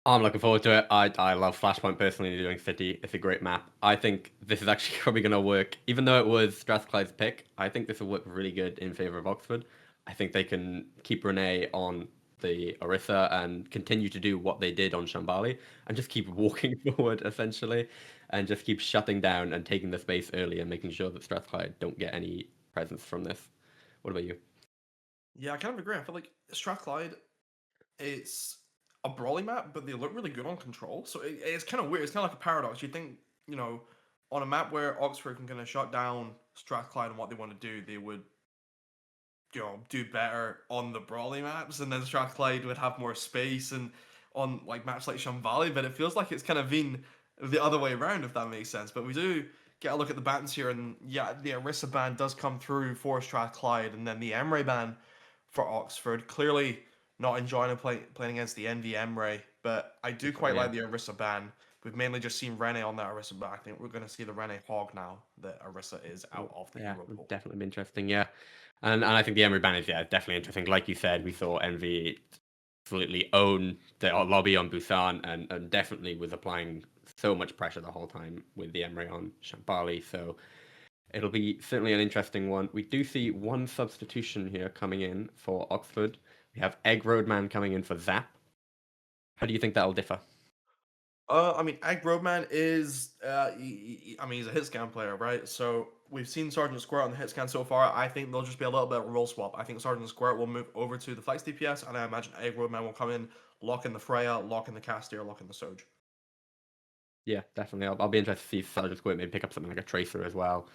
I'm looking forward to it. I love Flashpoint personally. Doing City, it's a great map. I think this is actually probably going to work, even though it was Strathclyde's pick. I think this will work really good in favor of Oxford. I think they can keep Renee on the Orisa and continue to do what they did on Shambali and just keep walking forward essentially, and just keep shutting down and taking the space early and making sure that Strathclyde don't get any presence from this. What about you? Yeah, I kind of agree. I feel like Strathclyde, it's a brawling map, but they look really good on control. So it's kind of weird. It's kind of like a paradox. You think, you know, on a map where Oxford can kind of shut down Strathclyde and what they want to do, they would do better on the brawly maps, and then Strathclyde would have more space and on like maps like Valley. But it feels like it's kind of been the other way around, if that makes sense. But we do get a look at the bans here, and yeah, the Orisa ban does come through for Strathclyde, and then the Emre ban for Oxford. Clearly not enjoying playing against the Envy Emre, but I do quite like the Orisa ban. We've mainly just seen Rene on that Orisa ban. I think we're going to see the Rene Hog now that Orisa is out of the hero pool. Definitely be interesting, yeah. And I think the Emery ban is definitely interesting. Like you said, we saw Envy absolutely own the lobby on Busan and definitely was applying so much pressure the whole time with the Emery on Shambali. So it'll be certainly an interesting one. We do see one substitution here coming in for Oxford. We have Egg Roadman coming in for Zap. How do you think that'll differ? I mean, Egg Roadman is, he's a hit scan player, right? So we've seen Sergeant Squirt on the hit scan so far. I think there'll just be a little bit of a role swap. I think Sergeant Squirt will move over to the Flex DPS, and I imagine Egg Roadman will come in, lock in the Freya, lock in the Castier, lock in the Soge. Yeah, definitely. I'll be interested to see Sergeant Squirt maybe pick up something like a Tracer as well.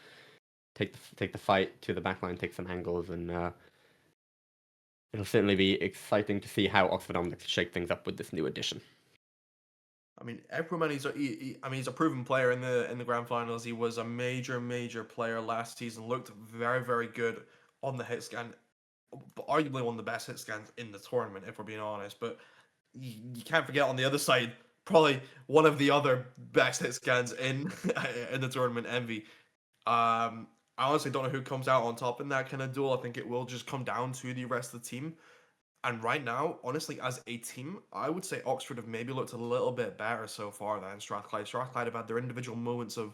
Take the fight to the backline, take some angles, and it'll certainly be exciting to see how Oxford Omnics shake things up with this new addition. I mean, Equaman, he's a proven player in the grand finals. He was a major player last season. Looked very, very good on the hit scan, arguably one of the best hit scans in the tournament, if we're being honest. But you can't forget on the other side, probably one of the other best hit scans in in the tournament, Envy. I honestly don't know who comes out on top in that kind of duel. I think it will just come down to the rest of the team. And right now, honestly, as a team, I would say Oxford have maybe looked a little bit better so far than Strathclyde. Strathclyde have had their individual moments of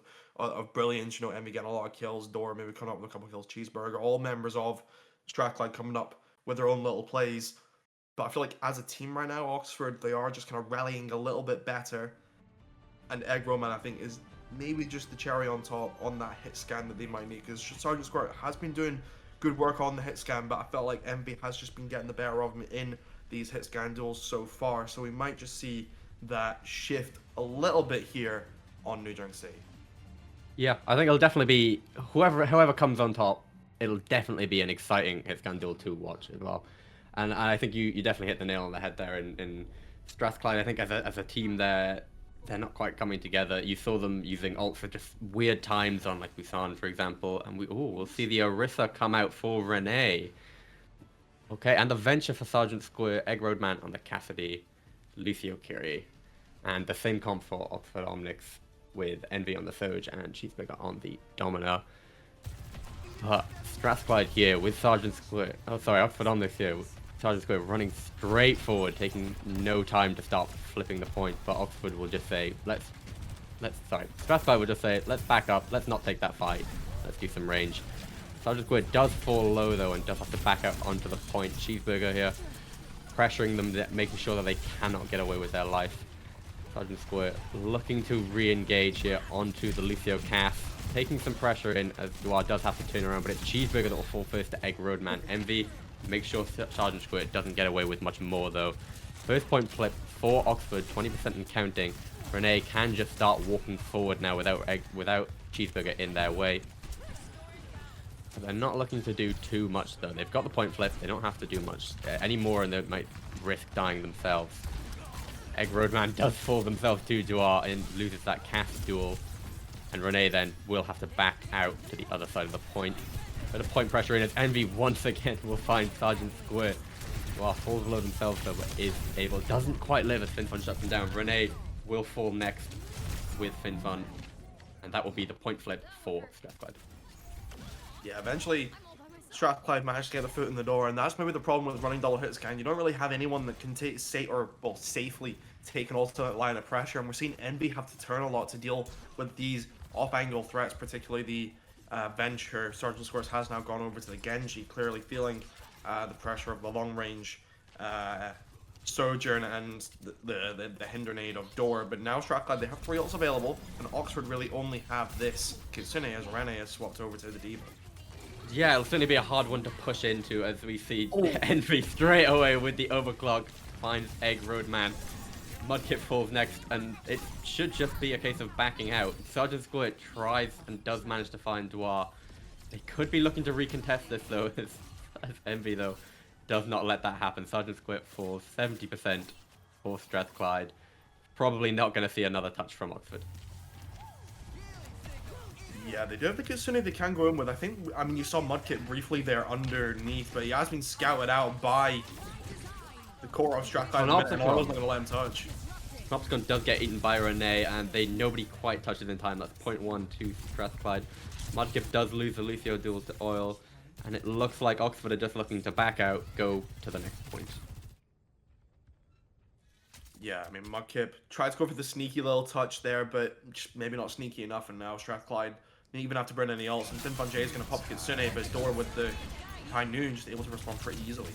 brilliance. You know, Emmy getting a lot of kills, Dora maybe coming up with a couple of kills, Cheeseburger, all members of Strathclyde coming up with their own little plays. But I feel like as a team right now, Oxford, they are just kind of rallying a little bit better. And Egg Roman, I think, is maybe just the cherry on top on that hit scan that they might need. Because Sergeant Squirt has been doing good work on the hit scan, but I felt like MB has just been getting the better of him in these hit scan duels so far. So we might just see that shift a little bit here on New Junk City. Yeah, I think it'll definitely be however comes on top. It'll definitely be an exciting hit scan duel to watch as well. And I think you definitely hit the nail on the head there in Strathclyde. I think as a team they're not quite coming together. You saw them using ult for just weird times on like Busan, for example, and we'll see the Orisa come out for Rene. Okay, and the Venture for Sergeant Square, Egg Roadman on the Cassidy, Lucio Kiri, and the same comp for Oxford Omnics with Envy on the Soge and Cheeseburger on the Domino. But Strathclyde here with Sergeant Square. Oh, sorry, Oxford Omnics here. Sergeant Square running straight forward, taking no time to start flipping the point, but Oxford will just say, Strathclyde will just say, let's back up, let's not take that fight, let's do some range. Sergeant Square does fall low though and does have to back up onto the point. Cheeseburger here, pressuring them, making sure that they cannot get away with their life. Sergeant Square looking to re-engage here onto the Lucio cast, taking some pressure in as Dwar does have to turn around, but it's Cheeseburger that will fall first to Egg Roadman. Envy. Make sure Sergeant Squirt doesn't get away with much more though. First point flip for Oxford, 20% and counting. Rene can just start walking forward now without Cheeseburger in their way. But they're not looking to do too much though. They've got the point flip, they don't have to do much any more and they might risk dying themselves. Egg Roadman does fall themselves to Dwar and loses that cast duel. And Rene then will have to back out to the other side of the point. Bit of point pressure in as Envy once again will find Sergeant Squirt. Well, falls below themselves though, but is able. Doesn't quite live as Finfun shuts him down. Rene will fall next with Finfun. And that will be the point flip for Strathclyde. Yeah, eventually Strathclyde managed to get a foot in the door, and that's maybe the problem with running double hit scan. You don't really have anyone that can safely take an ultimate line of pressure, and we're seeing Envy have to turn a lot to deal with these off-angle threats, particularly the Venture. Sergeant Squares has now gone over to the Genji, clearly feeling the pressure of the long-range Sojourn and the Hindernade of Door. But now Strathclyde, they have 3 ults available, and Oxford really only have this Kitsune as Rene is swapped over to the D.Va. Yeah, it'll certainly be a hard one to push into as we see Envy straight away with the overclock, finds Egg Roadman. Mudkip falls next, and it should just be a case of backing out. Sergeant Squirt tries and does manage to find Dwar. They could be looking to recontest this though, as As Envy, though, does not let that happen. Sergeant Squid falls 70% for Strathclyde. Probably not going to see another touch from Oxford. Yeah, they do have the Kitsune they can go in with. I mean, you saw Mudkip briefly there underneath, but he has been scouted out by the core of Strathclyde, and I wasn't going to let him touch. Panopticon does get eaten by Renee, and nobody quite touches in time. That's 0.1 to Strathclyde. Mudkip does lose the Lucio duel to Oil, and it looks like Oxford are just looking to back out, go to the next point. Yeah, I mean, Mudkip tried to go for the sneaky little touch there, but just maybe not sneaky enough, and now Strathclyde didn't even have to burn any ults, and Finfan is going to pop Kitsune, but his door with the High Noon just able to respond pretty easily.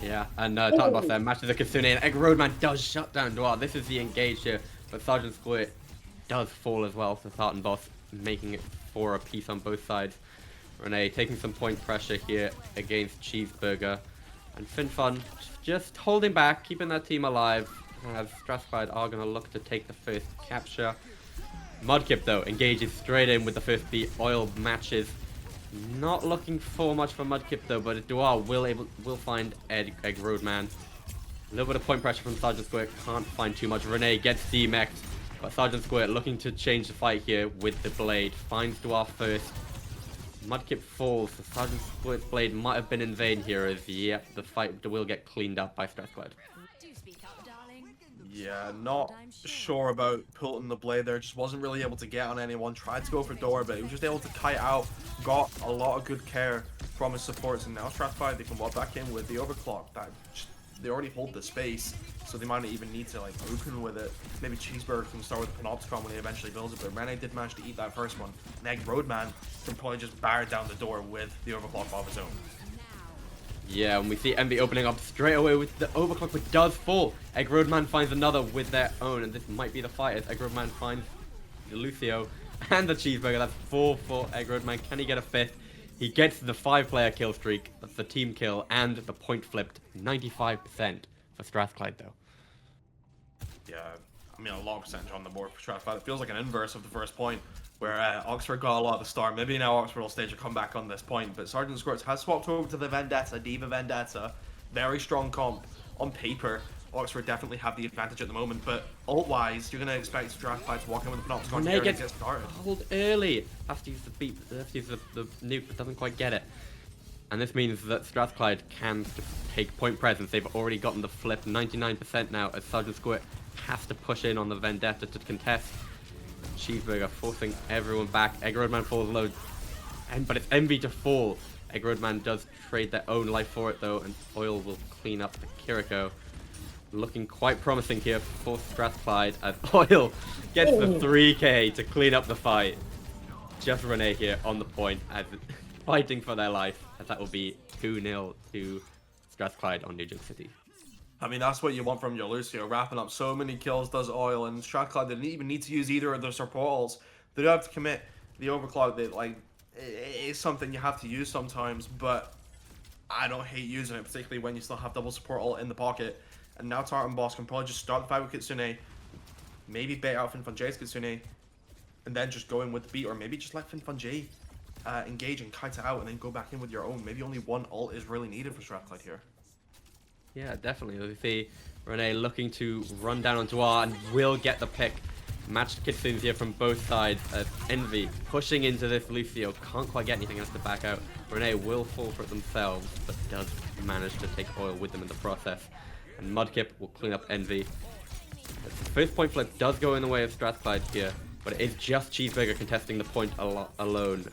Yeah, and Tartan Boss there matches the Kitsune, and Egg Roadman does shut down Dwar. This is the engage here, but Sergeant Squid does fall as well for Tartan Boss, making it 4 apiece on both sides. Renee taking some point pressure here against Cheeseburger, and Finfun just holding back, keeping that team alive, as Strathclyde are going to look to take the first capture. Mudkip, though, engages straight in with the first beat. Oil matches. Not looking for much for Mudkip, though, but Dwar will find Egg Roadman. A little bit of point pressure from Sergeant Squirt. Can't find too much. Renee gets demeched, but Sergeant Squirt looking to change the fight here with the blade. Finds Dwar first. Mudkip falls. The Sergeant Squirt's blade might have been in vain here, as yep, the fight will get cleaned up by Strathclyde. Yeah, not sure about pulling the blade there. Just wasn't really able to get on anyone. Tried to go for door, but he was just able to kite out. Got a lot of good care from his supports, and now Strathclyde, they can walk back in with the overclock. They already hold the space, so they might not even need to like open with it. Maybe Cheeseburger can start with the Panopticon when he eventually builds it, but Rene did manage to eat that first one. And Egg Roadman can probably just bar down the door with the overclock of his own. Yeah, and we see Envy opening up straight away with the overclock, but does fall. Egg Roadman finds another with their own, and this might be the fight as Egg Roadman finds the Lucio and the Cheeseburger. That's 4 for Egg Roadman. Can he get a 5th? He gets the 5-player kill streak. That's the team kill, and the point flipped. 95% for Strathclyde, though. Yeah, I mean, a lot of percentage on the board for Strathclyde. It feels like an inverse of the first point, where Oxford got a lot at the start. Maybe now Oxford will stage a comeback on this point, but Sergeant Squirts has swapped over to the Vendetta, Diva Vendetta. Very strong comp on paper. Oxford definitely have the advantage at the moment, but ult-wise, you're going to expect Strathclyde to walk in with the Panopticon here and get started. Hold early. Has to use the beat, has to use the nuke, but doesn't quite get it. And this means that Strathclyde can take point presence. They've already gotten the flip 99% now, as Sergeant Squirt has to push in on the Vendetta to contest. Cheeseburger forcing everyone back. Egg Roadman falls low, but it's Envy to fall. Egg Roadman does trade their own life for it, though, and Oil will clean up the Kiriko. Looking quite promising here for Strathclyde, as Oil gets the 3k to clean up the fight. Just Renee here on the point, as fighting for their life, as that will be 2-0 to Strathclyde on New York City. I mean, that's what you want from your Lucio. Wrapping up so many kills does Oil, and Strathclyde didn't even need to use either of their supports. They do have to commit the overclock. That like, it is something you have to use sometimes, but I don't hate using it, particularly when you still have double support ult in the pocket. And now Tartan Boss can probably just start the fight with Kitsune, maybe bait out Finfan Kitsune, and then just go in with the beat, or maybe just let Finfan engage and kite it out, and then go back in with your own. Maybe only one ult is really needed for Strathclyde here. Yeah, definitely. We see Renee looking to run down on Dwar and will get the pick. Matched Kitsunes here from both sides. Envy pushing into this Lucio. Can't quite get anything, has to back out. Renee will fall for it themselves, but does manage to take Oil with them in the process. And Mudkip will clean up Envy. The first point flip does go in the way of Strathclyde here, but it is just Cheeseburger contesting the point alone,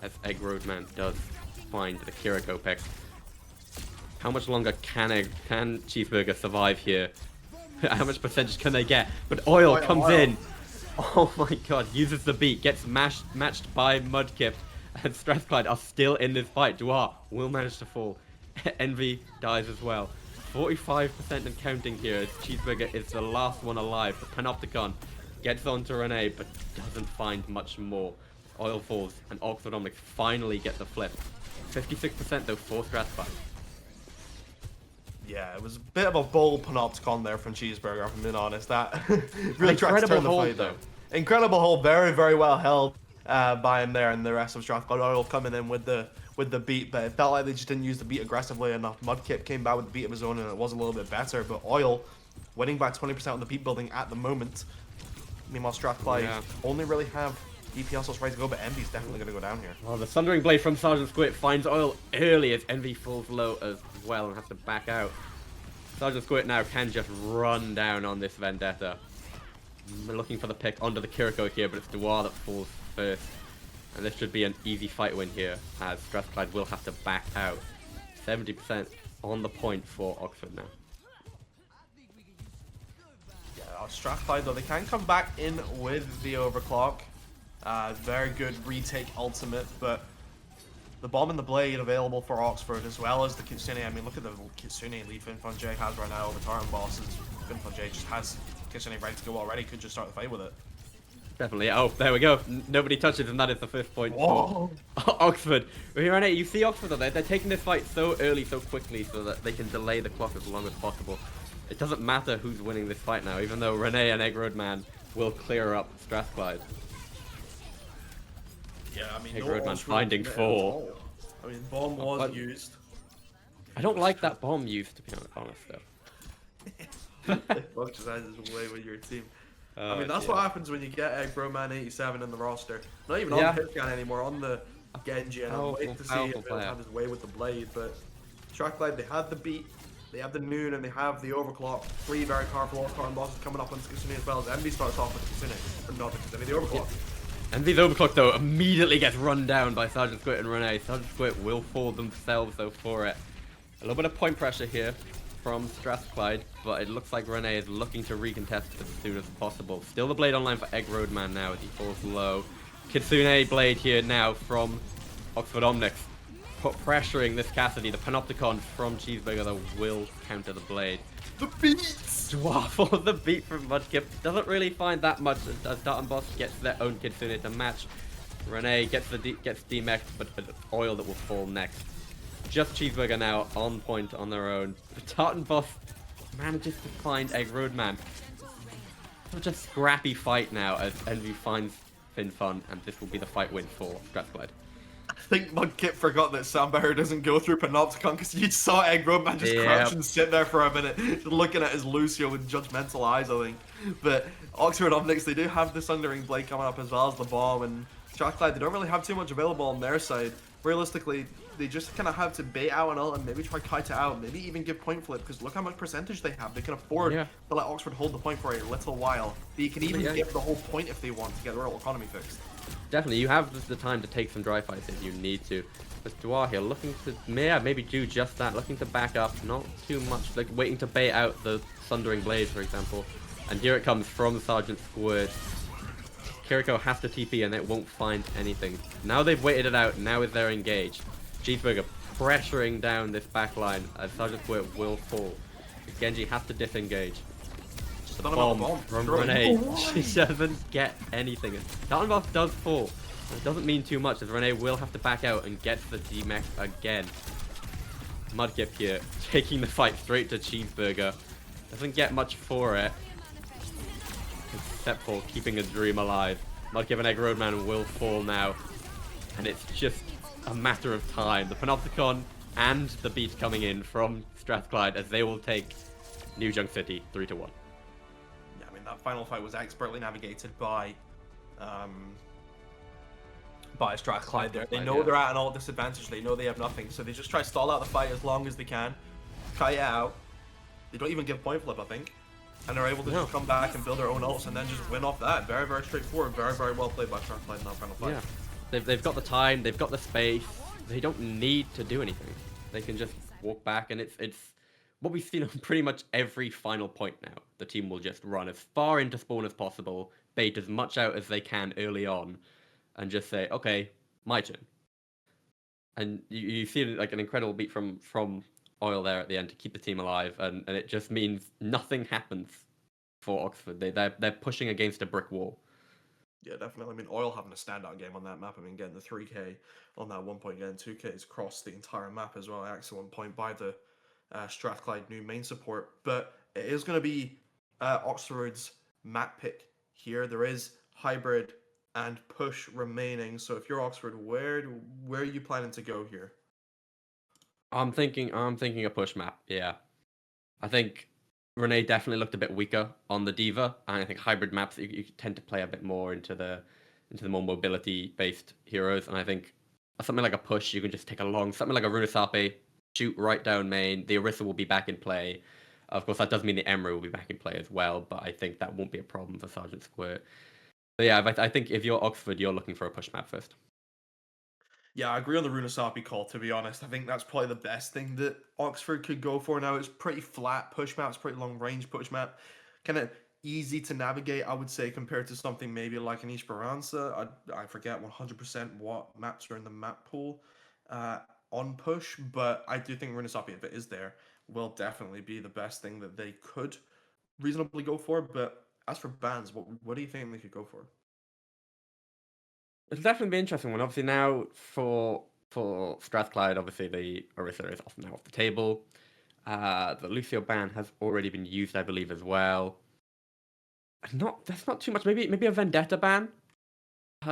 as Egg Roadman does find the Kiriko pick. How much longer can Cheeseburger survive here? How much percentage can they get? But Oil comes in. Oh my god, uses the beat, gets matched by Mudkip, and Strathclyde are still in this fight. Dwar will manage to fall. Envy dies as well. 45% and counting here, as Cheeseburger is the last one alive. The Panopticon gets onto Renee, but doesn't find much more. Oil falls, and Oxford Omnics finally get the flip. 56% though for Strathclyde. Yeah, it was a bit of a bold Panopticon there from Cheeseburger, if I'm being honest. That really tried to turn the fight, though. Incredible hold, very, very well held by him there, and the rest of Strathclyde Oil coming in with the with the beat, but it felt like they just didn't use the beat aggressively enough. Mudkip came back with the beat of his own, and it was a little bit better. But Oil winning by 20% on the beat building at the moment. Meanwhile, Strathclyde only really have DPS slots ready to go, but Envy's definitely going to go down here. Well, the Sundering Blade from Sergeant Squid finds Oil early as Envy falls low as well and has to back out. Sergeant Squid now can just run down on this Vendetta. We're looking for the pick onto the Kiriko here, but it's Duar that falls first. And this should be an easy fight win here, as Strathclyde will have to back out. 70% on the point for Oxford now. Yeah, Strathclyde, though, they can come back in with the Overclock. Very good retake ultimate, but the Bomb and the Blade available for Oxford, as well as the Kitsune. I mean, look at the Kitsune lead Finfun has right now over Tartan bosses. Finfun just has Kitsune ready to go already, could just start the fight with it. Definitely. Oh, there we go. Nobody touches, and that is the fifth point for Oxford. Rene, you see Oxford, though, they're taking this fight so early, so quickly, so that they can delay the clock as long as possible. It doesn't matter who's winning this fight now, even though Rene and Egg Roadman will clear up Strathclyde. Yeah, I mean, Egg Roadman finding 4. I mean, Bomb was used. I don't like that bomb used, to be honest, though. Fuck just has his way with your team. I mean, that's what happens when you get Egg Roadman 87 in the roster. Not even on the Hitcan anymore, on the Genji, and I'm waiting to see if he'll have his way with the Blade. But Strathclyde, they had the beat, they have the Noon, and they have the Overclock. 3 very powerful all-time bosses coming up on Kitsune as well, as Envy starts off with the Kitsune. Or not the Kitsune, the Overclock. Envy's Overclock, though, immediately gets run down by Sergeant Squid and Rene. Sergeant Squid will fall themselves, though, for it. A little bit of point pressure here from Strathclyde, but it looks like Rene is looking to recontest as soon as possible. Still the Blade online for Egg Roadman now as he falls low. Kitsune Blade here now from Oxford Omnics. Pressuring this Cassidy. The Panopticon from Cheeseburger, though, will counter the Blade. The beats! Dwarf for the beat from Mudkip. Doesn't really find that much as Darton Boss gets their own Kitsune to match. Rene gets demexed, but Oil that will fall next. Just Cheeseburger now on point on their own. The Tartan Boss manages to find Egg Roadman. Such a scrappy fight now as Envy finds Finfun, and this will be the fight win for Strathclyde. I think Mudkip forgot that Sambearer doesn't go through Panopticon, because you saw Egg Roadman just crouch and sit there for a minute, just looking at his Lucio with judgmental eyes, I think. But Oxford Omnics, they do have the Sundering Blade coming up as well as the Bomb, and Strathclyde, they don't really have too much available on their side. Realistically, they just kind of have to bait out an ult and maybe try kite it out, maybe even give point flip, because look how much percentage they have. They can afford to let Oxford hold the point for a little while. They can even give the whole point if they want to get their ult economy fixed. Definitely, you have the time to take some dry fights if you need to. But Duar here looking to maybe do just that, looking to back up, not too much, like waiting to bait out the Sundering Blade, for example. And here it comes from Sergeant Squid. Kiriko has to TP and it won't find anything. Now they've waited it out, now is they're engaged. Cheeseburger pressuring down this backline as Sergeant Squid will fall. Genji has to disengage. Bomb from Rene. She doesn't get anything. Darton Boss does fall. It doesn't mean too much as Rene will have to back out and get the DMX again. Mudkip here, taking the fight straight to Cheeseburger. Doesn't get much for it. Except for keeping a dream alive. Mudkip and Egg Roadman will fall now. And it's just a matter of time. The Panopticon and the beat coming in from Strathclyde as they will take New Junk City 3-1. That final fight was expertly navigated by Strathclyde there. They know they're at an all disadvantage, they know they have nothing, so they just try to stall out the fight as long as they can, try it out. They don't even give point flip, I think, and they're able to just come back and build their own ults and then just win off that. Very, very straightforward, very, very well played by Strathclyde in that final fight. Yeah, they've got the time, they've got the space, they don't need to do anything. They can just walk back, and it's what we've seen on pretty much every final point now. The team will just run as far into spawn as possible, bait as much out as they can early on, and just say, okay, my turn. And you see like an incredible beat from Oil there at the end to keep the team alive, and it just means nothing happens for Oxford. They're pushing against a brick wall. Yeah, definitely. I mean, Oil having a standout game on that map. I mean, getting the 3k on that 1 point, getting 2k is across the entire map as well. Excellent point by the Strathclyde new main support, but it is going to be Oxford's map pick here. There is hybrid and push remaining. So if you're Oxford, where are you planning to go here? I'm thinking a push map. Yeah, I think Renee definitely looked a bit weaker on the Diva, and I think hybrid maps you tend to play a bit more into the more mobility based heroes, and I think something like a push you can just take along something like a Runasape, shoot right down main. The Orisa will be back in play. Of course, that does mean the Emery will be back in play as well, but I think that won't be a problem for Sergeant Squirt. But yeah, I think if you're Oxford, you're looking for a push map first. Yeah, I agree on the Runasapi call, to be honest. I think that's probably the best thing that Oxford could go for now. It's pretty flat push map, it's pretty long range push map. Kind of easy to navigate, I would say, compared to something maybe like an Esperanza. I forget 100% what maps are in the map pool uh, on push, but I do think Runasapi, if it is there, will definitely be the best thing that they could reasonably go for. But as for bans, what do you think they could go for? It'll definitely be an interesting one. Obviously now for Strathclyde, obviously the Orisa is off now off the table. The Lucio ban has already been used, I believe, as well. Not that's not too much. Maybe a Vendetta ban.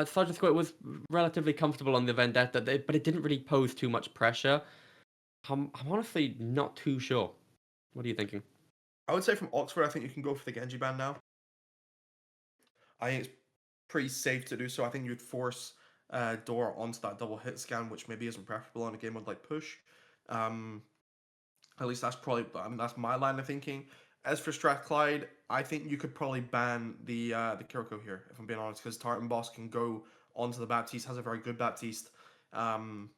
Sergeant Squirt was relatively comfortable on the Vendetta, but it didn't really pose too much pressure. I'm honestly not too sure. What are you thinking? I would say from Oxford, I think you can go for the Genji ban now. I think it's pretty safe to do so. I think you'd force Door onto that double hit scan, which maybe isn't preferable on a game mode like Push. Um, at least that's probably, I mean, that's my line of thinking. As for Strathclyde, I think you could probably ban the Kiriko here, if I'm being honest, because Tartan Boss can go onto the Baptiste, has a very good Baptiste. Um,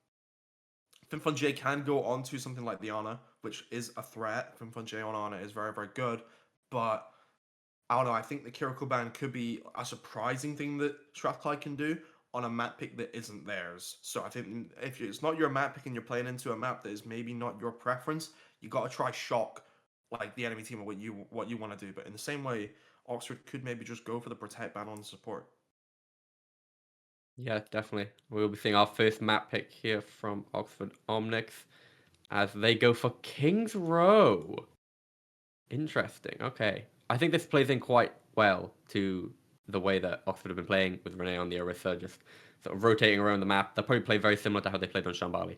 Finfun can go onto something like the Ana, which is a threat. Finfun on Ana is very, very good, but I don't know. I think the Kiriko ban could be a surprising thing that Strathclyde can do on a map pick that isn't theirs. So I think if it's not your map pick and you're playing into a map that is maybe not your preference, you got to try shock like the enemy team or what you want to do. But in the same way, Oxford could maybe just go for the protect ban on the support. Yeah, definitely. We'll be seeing our first map pick here from Oxford Omnics as they go for King's Row. Interesting. Okay. I think this plays in quite well to the way that Oxford have been playing with Renee on the Orisa, just sort of rotating around the map. They'll probably play very similar to how they played on Shambali.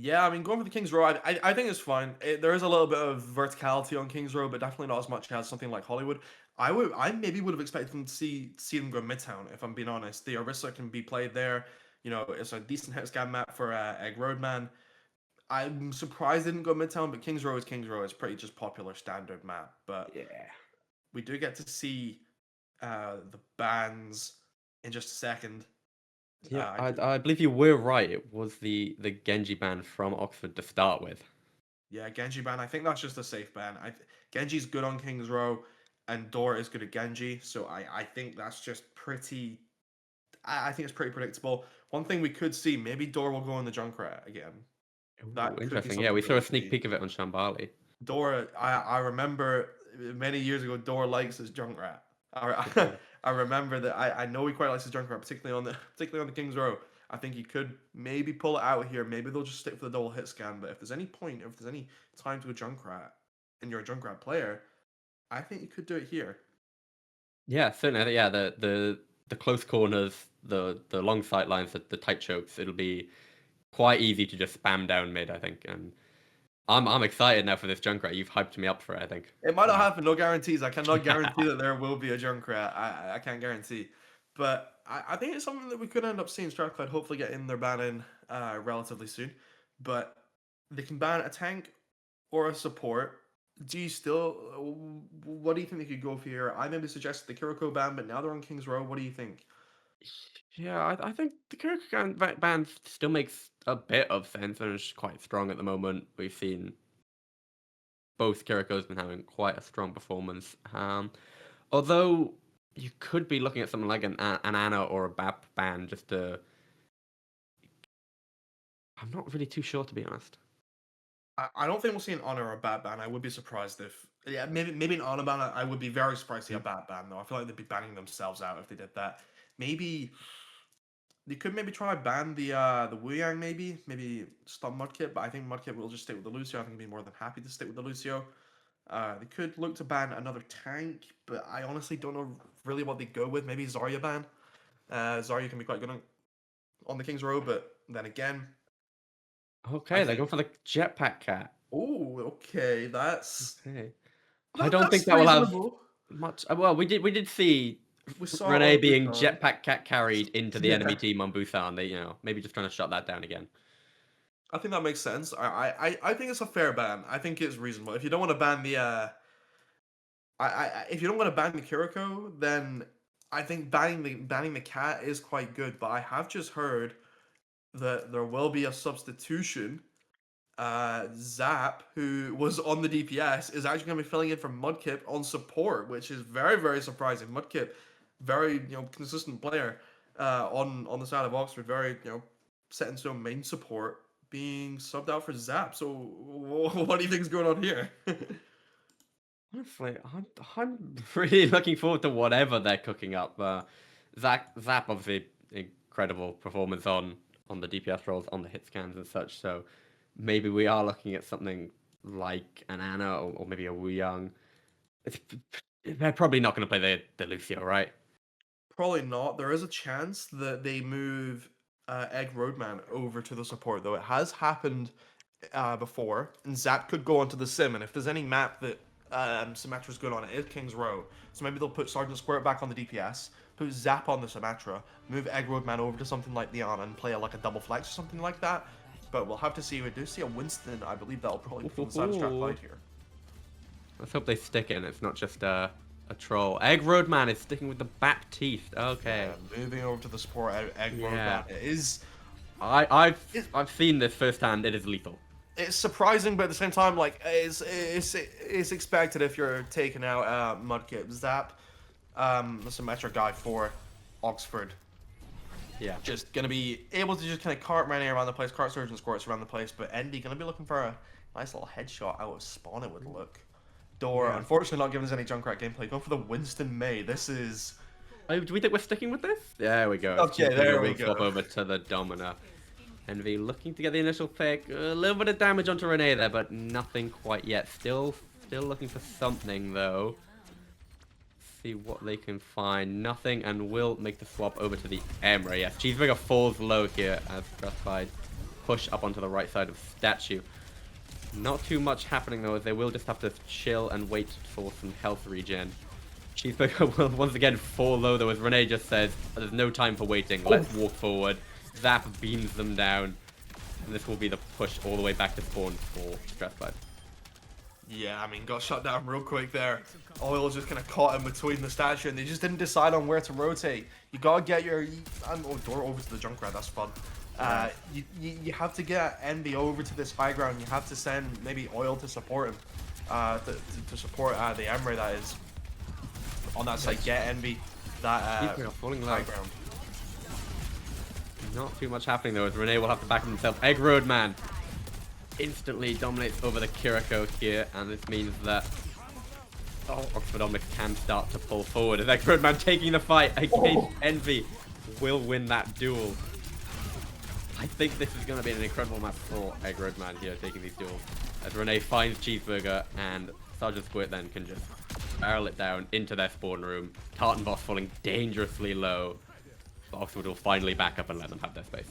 Yeah, I mean, going for the King's Row, I think it's fine. There is a little bit of verticality on King's Row, but definitely not as much as something like Hollywood. I maybe would have expected them to see them go Midtown, if I'm being honest. The Orisa can be played there. You know, it's a decent hit scan map for Egg Roadman. I'm surprised they didn't go Midtown, but King's Row is King's Row. It's pretty just popular standard map. But Yeah. we do get to see the bans in just a second. Yeah, I I do, I believe you were right. It was the Genji ban from Oxford to start with. Yeah, Genji ban. I think that's just a safe ban. Genji's good on King's Row, and Dora is good at Genji. So I think that's just pretty. I think it's pretty predictable. One thing we could see, maybe Dora will go in the Junkrat again. Ooh, That could be interesting. Yeah, something we that saw a we sneak see. peek of it on Shambali. Dora, I remember many years ago, Dora likes his Junkrat. It I, does. I remember that. I know he quite likes his Junkrat, particularly on the King's Row. I think he could maybe pull it out here. Maybe they'll just stick for the double hit scan. But if there's any point, if there's any time to a Junkrat, and you're a Junkrat player, I think you could do it here. Yeah, certainly. Yeah, the close corners, the long sight lines, the tight chokes. It'll be quite easy to just spam down mid, I think. And I'm excited now for this Junkrat. You've hyped me up for it, I think. It might not Uh, happen. No guarantees. I cannot guarantee that there will be a Junkrat. I can't guarantee. But I think it's something that we could end up seeing Strathclyde hopefully get in their ban in relatively soon. But they can ban a tank or a support. Do you still? What do you think they could go for here? I maybe suggested the Kiriko ban, but now they're on King's Row. What do you think? yeah, I think the Kyrgyzstan band still makes a bit of sense and is quite strong at the moment. We've seen both Kiriko's been having quite a strong performance. Although you could be looking at something like an Ana or a BAP band just to. I'm not really too sure, to be honest. I don't think we'll see an honor or a bad ban. I would be surprised if yeah maybe an honor ban. I would be very surprised to see a Mm. bad ban though. I feel like they'd be banning themselves out if they did that. Maybe they could maybe try ban the Wu Yang maybe stop Mudkip, but I think Mudkip will just stick with the Lucio. I think he'd be more than happy to stick with the Lucio. They could look to ban another tank, but I honestly don't know really what they go with. Maybe Zarya ban. Zarya can be quite good on the King's Row, but then again, Okay, they're going for the jetpack cat. oh, okay, Okay. I don't think that's that will have reasonable. much. Well, we did see We saw it Renee on being Busan. jetpack cat carried into the enemy Yeah, team on Busan. They, maybe just trying to shut that down again. I think that makes sense. I think it's a fair ban. I think it's reasonable. If you don't want to ban the if you don't want to ban the Kiriko, then I think banning the cat is quite good. But I have just heard that there will be a substitution. Zap, who was on the DPS, is actually going to be filling in for Mudkip on support, which is very surprising. Mudkip, very consistent player on the side of Oxford, very set in stone main support, being subbed out for Zap. So what do you think is going on here? Honestly, I'm really looking forward to whatever they're cooking up. Zap obviously incredible performance on the DPS roles, on the hit scans and such. So maybe we are looking at something like an Anna or maybe a Wu Young. They're probably not going to play the Lucio, right? Probably not. There is a chance that they move Egg Roadman over to the support, though. It has happened before, and Zap could go onto the sim. And if there's any map that Symetra's good on, it is King's Row. So maybe they'll put Sergeant Squirt back on the DPS, put Zap on the Symmetra, move Egg Roadman over to something like Diana and play like a double flex or something like that. But we'll have to see. We do see a Winston. I believe that'll probably be on the side of Strathclyde here. Let's hope they stick it and it's not just a troll. Egg Roadman is sticking with the back teeth. Okay. Moving over to the support, Egg Roadman. It is. I've seen this firsthand. It is lethal. It's surprising, but at the same time, like it's expected if you're taking out Mudkip. Zap, the Symmetra guy for Oxford. Yeah. Just gonna be able to just kind of cart Rennie around the place, cart Surgeon Squirts around the place, but Envy gonna be looking for a nice little headshot out of spawn. It would look. Door, unfortunately, not giving us any Junkrat gameplay. Going for the Winston May. This is. Oh, do we think we're sticking with this? There we go. Okay, there we go. Swap over to the Domina. Envy looking to get the initial pick. A little bit of damage onto Renee there, but nothing quite yet. Still looking for something though. See what they can find. Nothing, and will make the swap over to the Emra. Yes, Cheeseburger falls low here as Strathclyde push up onto the right side of Statue. Not too much happening though, as they will just have to chill and wait for some health regen. Cheeseburger will once again fall low though, as Renee just says, there's no time for waiting, let's walk forward. Zap beams them down, and this will be the push all the way back to spawn for Strathclyde. Yeah, I mean, got shut down real quick there. Oil just kind of caught in between the statue, and they just didn't decide on where to rotate. You gotta get your door over to the Junkrat. That's fun. You have to get Envy over to this high ground. You have to send maybe Oil to support him, to support the Emre that is on that side. Get Envy that falling high low. ground. Not too much happening though, as Renee will have to back himself. Egg Roadman instantly dominates over the Kiriko here, and this means that Oxford Omnics can start to pull forward. As Egg Roadman taking the fight against Envy will win that duel. I think this is going to be an incredible match for Egg Roadman here, taking these duels. As Renee finds Cheeseburger, and Sergeant Squirt then can just barrel it down into their spawn room. Tartan Boss falling dangerously low. But Oxford will finally back up and let them have their space.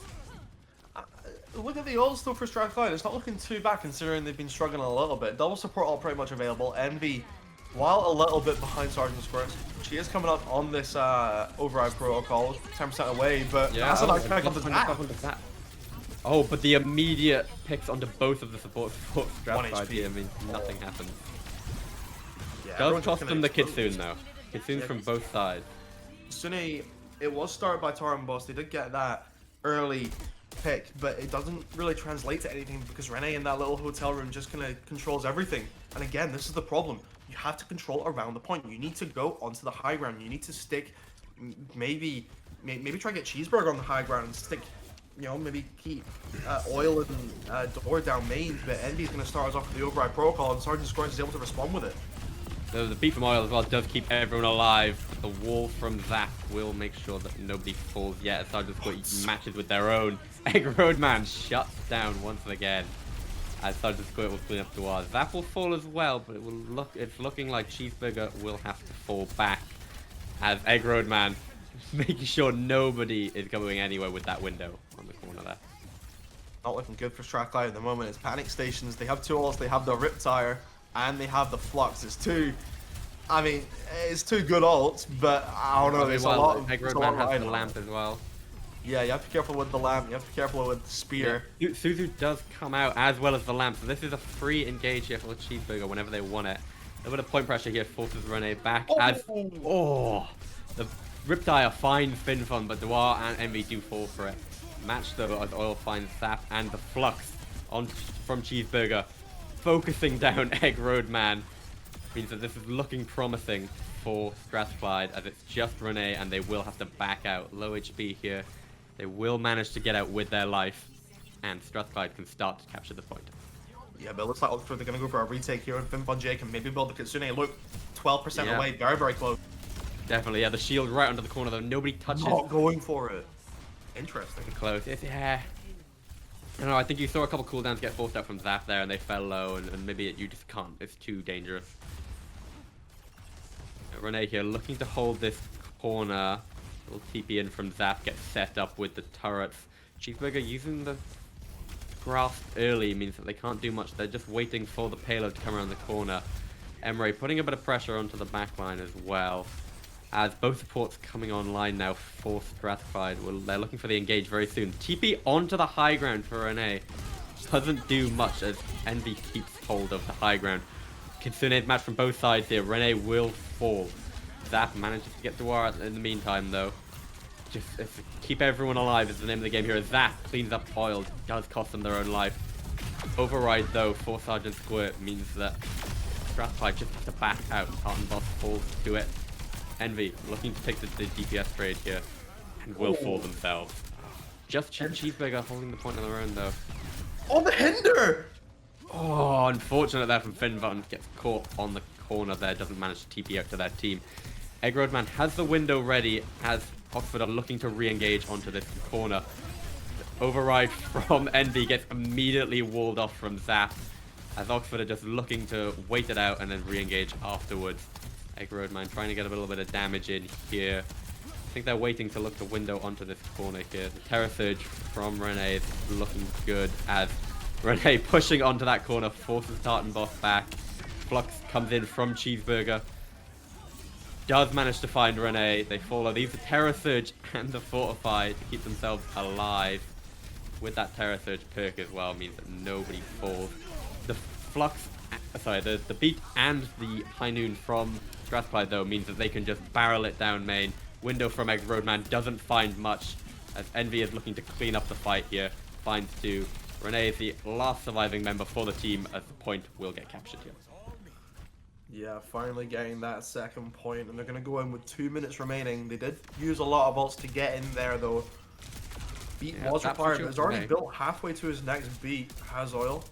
Look at the ult still for Strathclyde. It's not looking too bad considering they've been struggling a little bit. Double support all pretty much available. Envy, while a little bit behind Sergeant Squirt, she is coming up on this override protocol, 10% away, but that's a nice pick on the Zap. Oh, but the immediate picks onto both of the supports for Strathclyde here means nothing happens. Yeah, Does cost them the Kitsune though. Kitsune's from both sides. Sune, it was started by Tartan Boss. They did get that early pick, but it doesn't really translate to anything because Renee in that little hotel room just kind of controls everything. And again, this is the problem. You have to control around the point. You need to go onto the high ground. You need to stick, maybe try to get Cheeseburger on the high ground and stick, maybe keep Oil and Door down main. But Envy's going to start us off with the override protocol, and Sergeant Squirts is able to respond with it. So the beat from Oil as well does keep everyone alive. The wall from Zap will make sure that nobody falls yet. As Sergeant Squirt matches with their own. Egg Roadman shuts down once again. As Sergeant Squirt will clean up the wall. Zap will fall as well, but it's looking like Cheeseburger will have to fall back. As Egg Roadman making sure nobody is going anywhere with that window on the corner there. Not looking good for Strathclyde at the moment. It's panic stations. They have two ults. They have the Riptire, and they have the Flux. It's two. I mean, it's two good ults, but I don't know. There's a lot of. Eggroadman has the lamp as well. Yeah, you have to be careful with the lamp. You have to be careful with the spear. Yeah. Suzu does come out as well as the lamp, so this is a free engage here for Cheeseburger whenever they want it. A bit of point pressure here forces Rene back as... Oh! The Riptire finds Finfun, but Dwar and Envy do fall for it. Match though as Oil finds Zap and the Flux on from Cheeseburger. Focusing down Eggroadman. Means that this is looking promising for Strathclyde as it's just Rene and they will have to back out. Low HP here. They will manage to get out with their life, and Strathclyde can start to capture the point. Yeah, but it looks like Oxford, they're going to go for a retake here, and FinFunJ can maybe build the Kitsune. Look, 12% away, very, very close. Definitely, yeah, the shield right under the corner, though. Nobody touches. Not going for it. Interesting. Close. Yeah. I don't know, I think you saw a couple cooldowns get forced out from Zap there, and they fell low, and maybe you just can't. It's too dangerous. Rene here looking to hold this corner. Little TP in from Zap gets set up with the turrets. Cheeseburger using the grasp early means that they can't do much. They're just waiting for the payload to come around the corner. Emre putting a bit of pressure onto the backline as well. As both supports coming online now for Strathclyde. Well, they're looking for the engage very soon. TP onto the high ground for Rene. Doesn't do much as Envy keeps hold of the high ground. Kitsune's match from both sides here. Rene will fall. Zap manages to get Dwar in the meantime, though. Just keep everyone alive is the name of the game here. Zap cleans up Oil. Does cost them their own life. Override, though, for Sergeant Squirt means that Strathclyde just has to back out. Tartan Boss falls to it. Envy looking to take the DPS trade here. And will fall themselves. Just Cheeseburger holding the point on their own, though. Oh, the hinder! Oh, unfortunate there from Finvan. Gets caught on the corner there. Doesn't manage to TP out to their team. Eggroadman has the window ready as Oxford are looking to re-engage onto this corner. The override from Envy gets immediately walled off from Zap as Oxford are just looking to wait it out and then re-engage afterwards. Eggroadman trying to get a little bit of damage in here. I think they're waiting to look the window onto this corner here. The Terror Surge from Rene is looking good as Rene pushing onto that corner forces Tartan Boss back. Flux comes in from Cheeseburger. Does manage to find Rene. They follow. These are Terror Surge and the Fortify to keep themselves alive. With that Terror Surge perk as well means that nobody falls. The Flux, sorry, the Beat and the High Noon from Strathclyde though means that they can just barrel it down main. Window from Eggroadman doesn't find much as Envy is looking to clean up the fight here. Finds two. Rene is the last surviving member for the team as the point will get captured here. Yeah, finally getting that second point, and they're going to go in with 2 minutes remaining. They did use a lot of ults to get in there, though. Beat was required, but it's already built halfway to his next beat. Has Oil.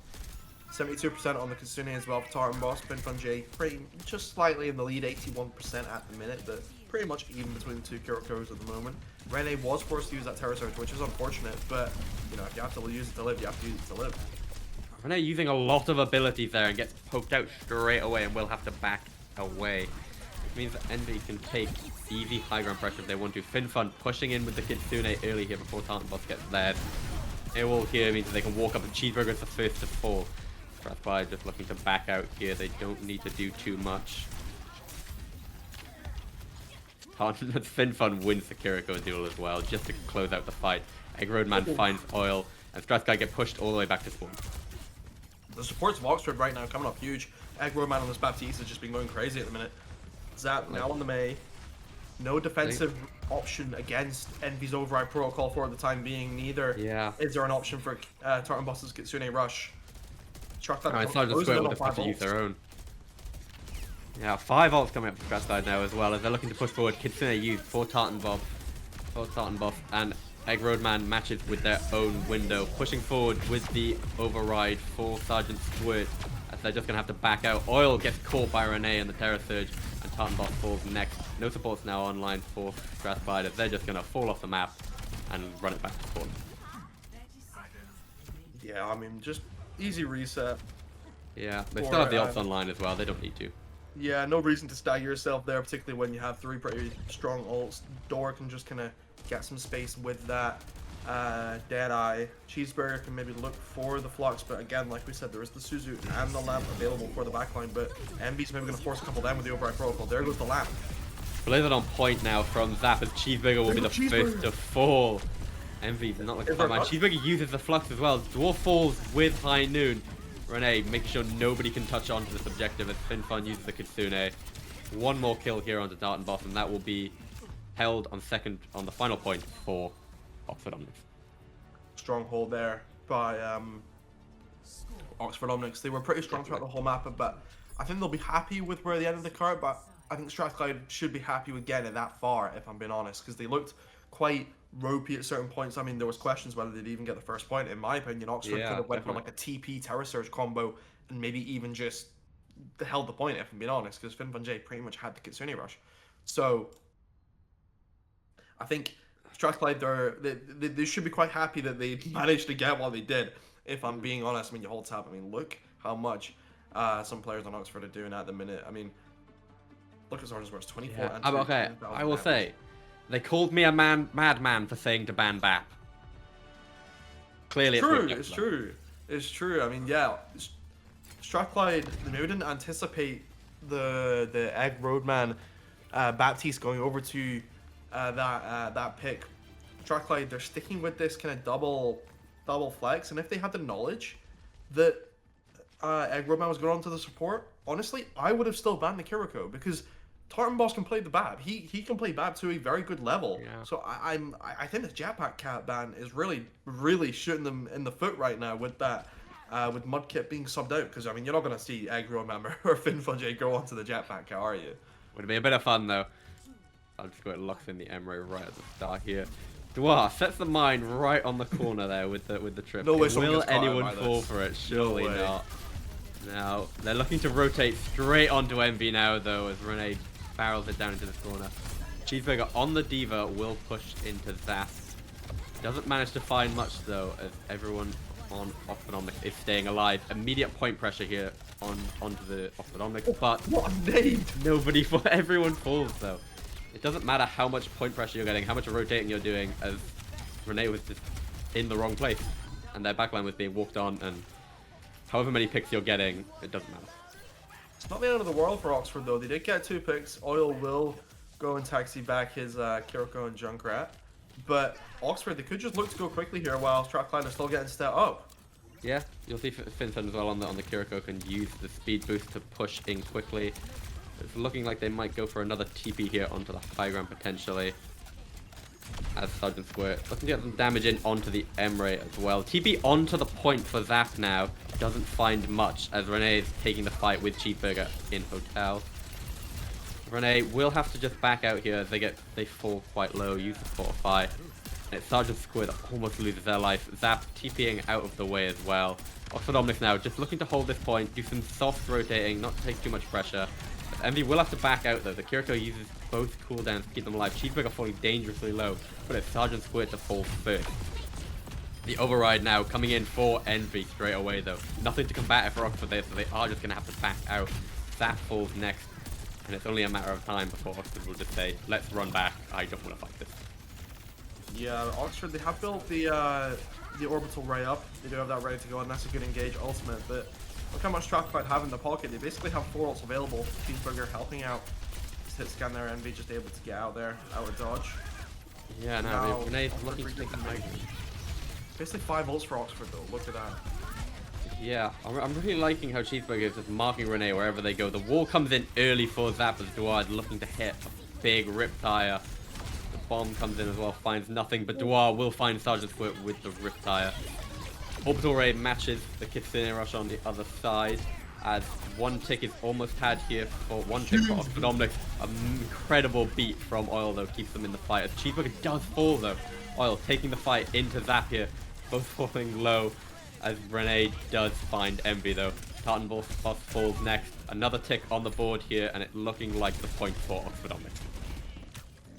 72% on the Kitsune as well for Tartan Boss. FinFunJ pretty just slightly in the lead, 81% at the minute, but pretty much even between the two Kurokos at the moment. Rene was forced to use that Terror Surge, which is unfortunate, but you know, if you have to use it to live, you have to use it to live. Rene using a lot of abilities there and gets poked out straight away and will have to back away. Which means that Envy can take easy high ground pressure if they want to. Finfun pushing in with the Kitsune early here before Tartan Boss gets there. AWOL here means that they can walk up and Cheeseburger is the first to fall. Strathclyde just looking to back out here. They don't need to do too much. Finfun wins the Kiriko duel as well, just to close out the fight. Eggroadman finds Oil, and Strathclyde get pushed all the way back to spawn. The supports of Oxford right now coming up huge. Eggroadman on this Baptiste has just been going crazy at the minute. Zap now on the May. No defensive option against Envy's override protocol for the time being. Neither is there an option for Tartan Boss's Kitsune Rush. Chuck that. It's not just Square will just have to use their own. Yeah, 5 ults coming up for Strathclyde now as well as they're looking to push forward. Kitsune used for Tartan Boss, and Eggroadman matches with their own window, pushing forward with the override for Sergeant Squirt as they're just going to have to back out. Oil gets caught by Rene and the Terror Surge, and Tartan Boss falls next. No supports now online for Strathclyde as they're just going to fall off the map and run it back to spawn. Yeah, I mean, just easy reset. Yeah, they still have the ults online as well, they don't need to. Yeah, no reason to stagger yourself there, particularly when you have 3 pretty strong ults. Door can just kind of get some space with that. Deadeye. Cheeseburger can maybe look for the Flux, but again, like we said, there is the Suzu and the Lamp available for the backline, but Envy's maybe going to force a couple down with the override protocol. There goes the Lamp. Blaze it on point now from Zap as Cheeseburger will be the first to fall. Envy's not looking fine, man. Cheeseburger uses the Flux as well. Dwarf falls with High Noon. Renee making sure nobody can touch onto this objective as Finfun uses the Kitsune. One more kill here onto Dart and Boss, and that will be held on the final point for Oxford Omnics. Stronghold there by Oxford Omnics. They were pretty strong throughout the whole map, but I think they'll be happy with where they ended the card, but I think Strathclyde should be happy with getting it that far, if I'm being honest, because they looked quite ropey at certain points. I mean, there was questions whether they'd even get the first point. In my opinion, Oxford could have went for like a TP Terror Surge combo and maybe even just held the point, if I'm being honest, because Finfun pretty much had the Kitsune Rush. So I think Strathclyde, they should be quite happy that they managed to get what they did, if I'm being honest. I mean, you hold tab. I mean, look how much some players on Oxford are doing at the minute. I mean, look at Zorda's words, 24 and 2. Okay, I will say, they called me a madman for saying to ban BAP. Clearly, it's true. I mean, yeah, Strathclyde maybe didn't anticipate the Egg Roadman Baptiste going over to that pick. Strathclyde, they're sticking with this kind of double flex, and if they had the knowledge that Egg Roadman was going on to the support, honestly, I would have still banned the Kiriko, because Tartan Boss can play the BAP. He can play BAP to a very good level. Yeah. So I think this Jetpack Cat ban is really shooting them in the foot right now with that with Mudkip being subbed out, because I mean, you're not gonna see Egg Roadman or Finfun go onto the Jetpack Cat, are you? Would be a bit of fun though. I'll just go and lock in the Emery right at the start here. Dwar sets the mine right on the corner there with the trip. No way will anyone fall for it? Surely not. Now they're looking to rotate straight onto Envy now though, as Renee barrels it down into this corner. Cheeseburger on the Diva will push into Zap. Doesn't manage to find much though, as everyone on Oxford Omnics is staying alive. Immediate point pressure here onto the Oxford Omnics, but what a nade! Everyone falls though. It doesn't matter how much point pressure you're getting, how much rotating you're doing, as Renee was just in the wrong place, and their backline was being walked on, and however many picks you're getting, it doesn't matter. It's not the end of the world for Oxford though. They did get 2 picks. Oil will go and taxi back his Kiriko and Junkrat, but Oxford, they could just look to go quickly here while Strathclyde are still getting set up. Yeah, you'll see Finfun as well on the Kiriko can use the speed boost to push in quickly. It's looking like they might go for another TP here onto the high ground potentially. As Sergeant Squirt looking to get some damage in onto the Emre as well. TP onto the point for Zap now. Doesn't find much as Renee is taking the fight with Cheeseburger in Hotel. Renee will have to just back out here as they fall quite low, use the Fortify. And it's Sergeant Squid that almost loses their life. Zap TPing out of the way as well. Oxford Omnics now just looking to hold this point, do some soft rotating, not to take too much pressure. Envy will have to back out though. The Kiriko uses both cooldowns to keep them alive. Cheeseburger falling dangerously low, but it's Sergeant Squid to fall first. The override now coming in for Envy straight away though. Nothing to combat it for Oxford there, so they are just going to have to back out. Zap falls next, and it's only a matter of time before Oxford will just say, let's run back, I don't want to fight this. Yeah, Oxford, they have built the orbital right up. They do have that ready to go, and that's a good engage ultimate, but look how much Strathclyde have in the pocket. They basically have 4 ults available. Cheeseburger helping out. Just hit scan there, Envy just able to get out there, out of dodge. Yeah, now Renee's looking to take the high. Basically 5 ults for Oxford though, look at that. Yeah, I'm really liking how Cheeseburger is just marking Renee wherever they go. The wall comes in early for Zap as Duard looking to hit a big Riptire. The bomb comes in as well, finds nothing, but Duard will find Sergeant Squirt with the Riptire. Orbital Ray matches the Kitsune Rush on the other side, as one tick is almost had here for one tick for Oxford Omnics. An incredible beat from Oil though keeps them in the fight, as Cheeseburger does fall though. Oil taking the fight into Zap here, both falling low, as Renee does find Envy though. Tartan Boss falls next, another tick on the board here, and it looking like the point for Oxford Omnics.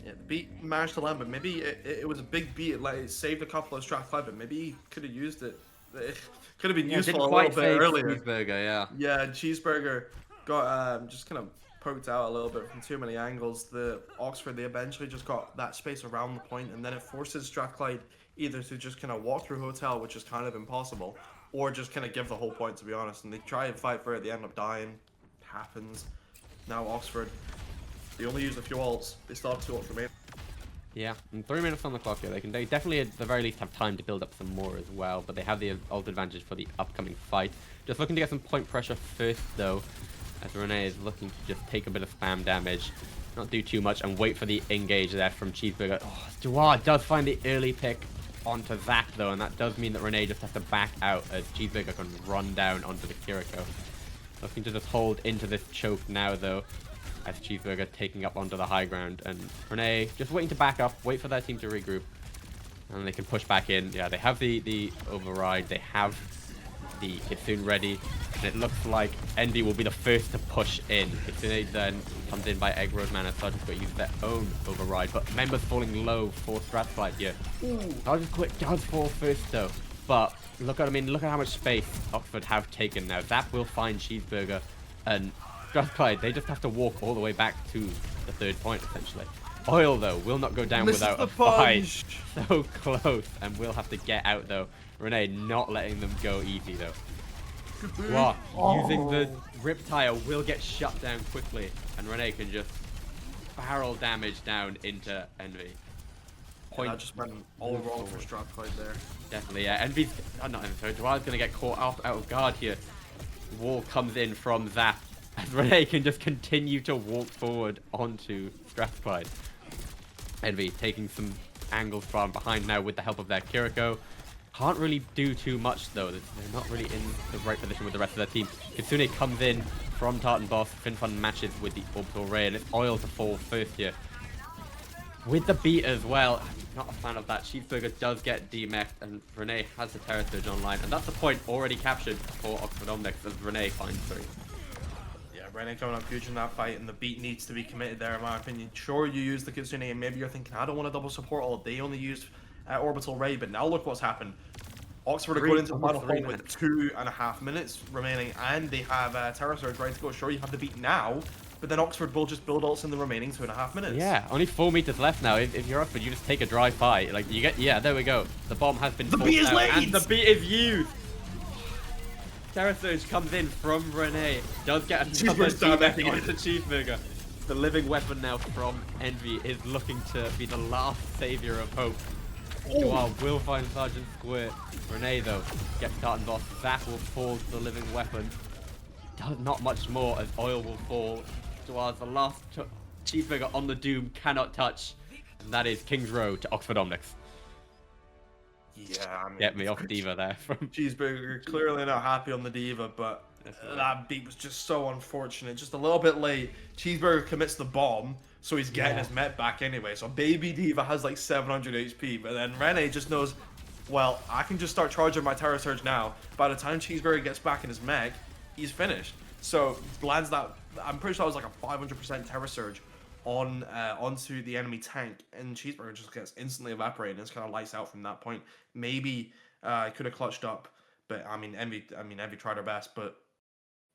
Yeah, the beat managed to land, but maybe it was a big beat. It saved a couple of Strathclyde, but maybe he could have used it. It could have been useful a little bit earlier. Cheeseburger, yeah. Yeah, Cheeseburger got just kind of poked out a little bit from too many angles. The Oxford, they eventually just got that space around the point, and then it forces Strathclyde either to just kind of walk through Hotel, which is kind of impossible, or just kind of give the whole point, to be honest. And they try and fight for it, they end up dying. It happens. Now Oxford, they only use a few ults. They still have 2 ults remaining. Yeah, and 3 minutes on the clock here. They definitely, at the very least, have time to build up some more as well, but they have the ult advantage for the upcoming fight. Just looking to get some point pressure first, though, as Renee is looking to just take a bit of spam damage, not do too much, and wait for the engage there from Cheeseburger. Oh, Duar does find the early pick onto Zach, though, and that does mean that Renee just has to back out as Cheeseburger can run down onto the Kiriko. Looking to just hold into this choke now, though, as Cheeseburger taking up onto the high ground, and Renee just waiting to back up, wait for their team to regroup, and they can push back in. Yeah, they have the override, they have the Kitsune ready, and it looks like Envy will be the first to push in. Kitsune then comes in by Egg Roadman and starting to use their own override, but members falling low for Strathclyde here. Dodge quick, does fall first though, but look at how much space Oxford have taken now. Zap will find Cheeseburger, and Strathclyde, they just have to walk all the way back to the 3rd point, essentially. Oil, though, will not go down without a fight. So close, and will have to get out, though. Renee not letting them go easy, though. Wow, using the Riptire will get shut down quickly, and Renee can just barrel damage down into Envy. Point. That just went all wrong for Strathclyde there. Definitely, yeah. Envy's, not Envy, sorry, Dwali's going to get caught out of guard here. Wall comes in from Zap, as Renee can just continue to walk forward onto Strathclyde. Envy taking some angles from behind now with the help of their Kiriko. Can't really do too much, though. They're not really in the right position with the rest of their team. Kitsune comes in from Tartan Boss. Finfun matches with the Orbital Ray, and it's Oil to fall first here. With the beat as well. Not a fan of that. Cheeseburger does get demeched, and Renee has the Terror Surge online. And that's the point already captured for Oxford Omnics as Renee finds 3. Renee coming up huge in that fight, and the beat needs to be committed there, in my opinion. Sure, you use the Kitsune, and maybe you're thinking, I don't want to double support all. They only used Orbital Ray, but now look what's happened. Oxford are going into the final fight with 2.5 minutes remaining, and they have Terror Surge ready to go. Sure, you have the beat now, but then Oxford will just build ults in the remaining 2.5 minutes. Yeah, only 4 meters left now. If you're Oxford, you just take a dry fight. Like, you get, yeah, there we go. The bomb has been The beat is laid! And the beat is used! Terror Surge comes in from Renee. Does get another DMF onto Cheeseburger. The living weapon now from Envy is looking to be the last savior of hope. Dual will find Sergeant Squirt. Renee, though, gets Tartan Boss. Zap will fall to the living weapon. Does not much more as Oil will fall. Dual's the last Cheeseburger on the Doom cannot touch. And that is King's Row to Oxford Omnics. Yeah, I mean, Get me off D.Va there. From Cheeseburger clearly not happy on the D.Va, but that beat was just so unfortunate. Just a little bit late. Cheeseburger commits the bomb, so he's getting his met back anyway. So baby D.Va has like 700 HP, but then Renee just knows, well, I can just start charging my Terror Surge now. By the time Cheeseburger gets back in his mech, he's finished. So lands that, I'm pretty sure it was like a 500% Terror Surge onto the enemy tank, and Cheeseburger just gets instantly evaporated and it's kind of lights out from that point. Maybe could have clutched up, but I mean Envy tried her best, but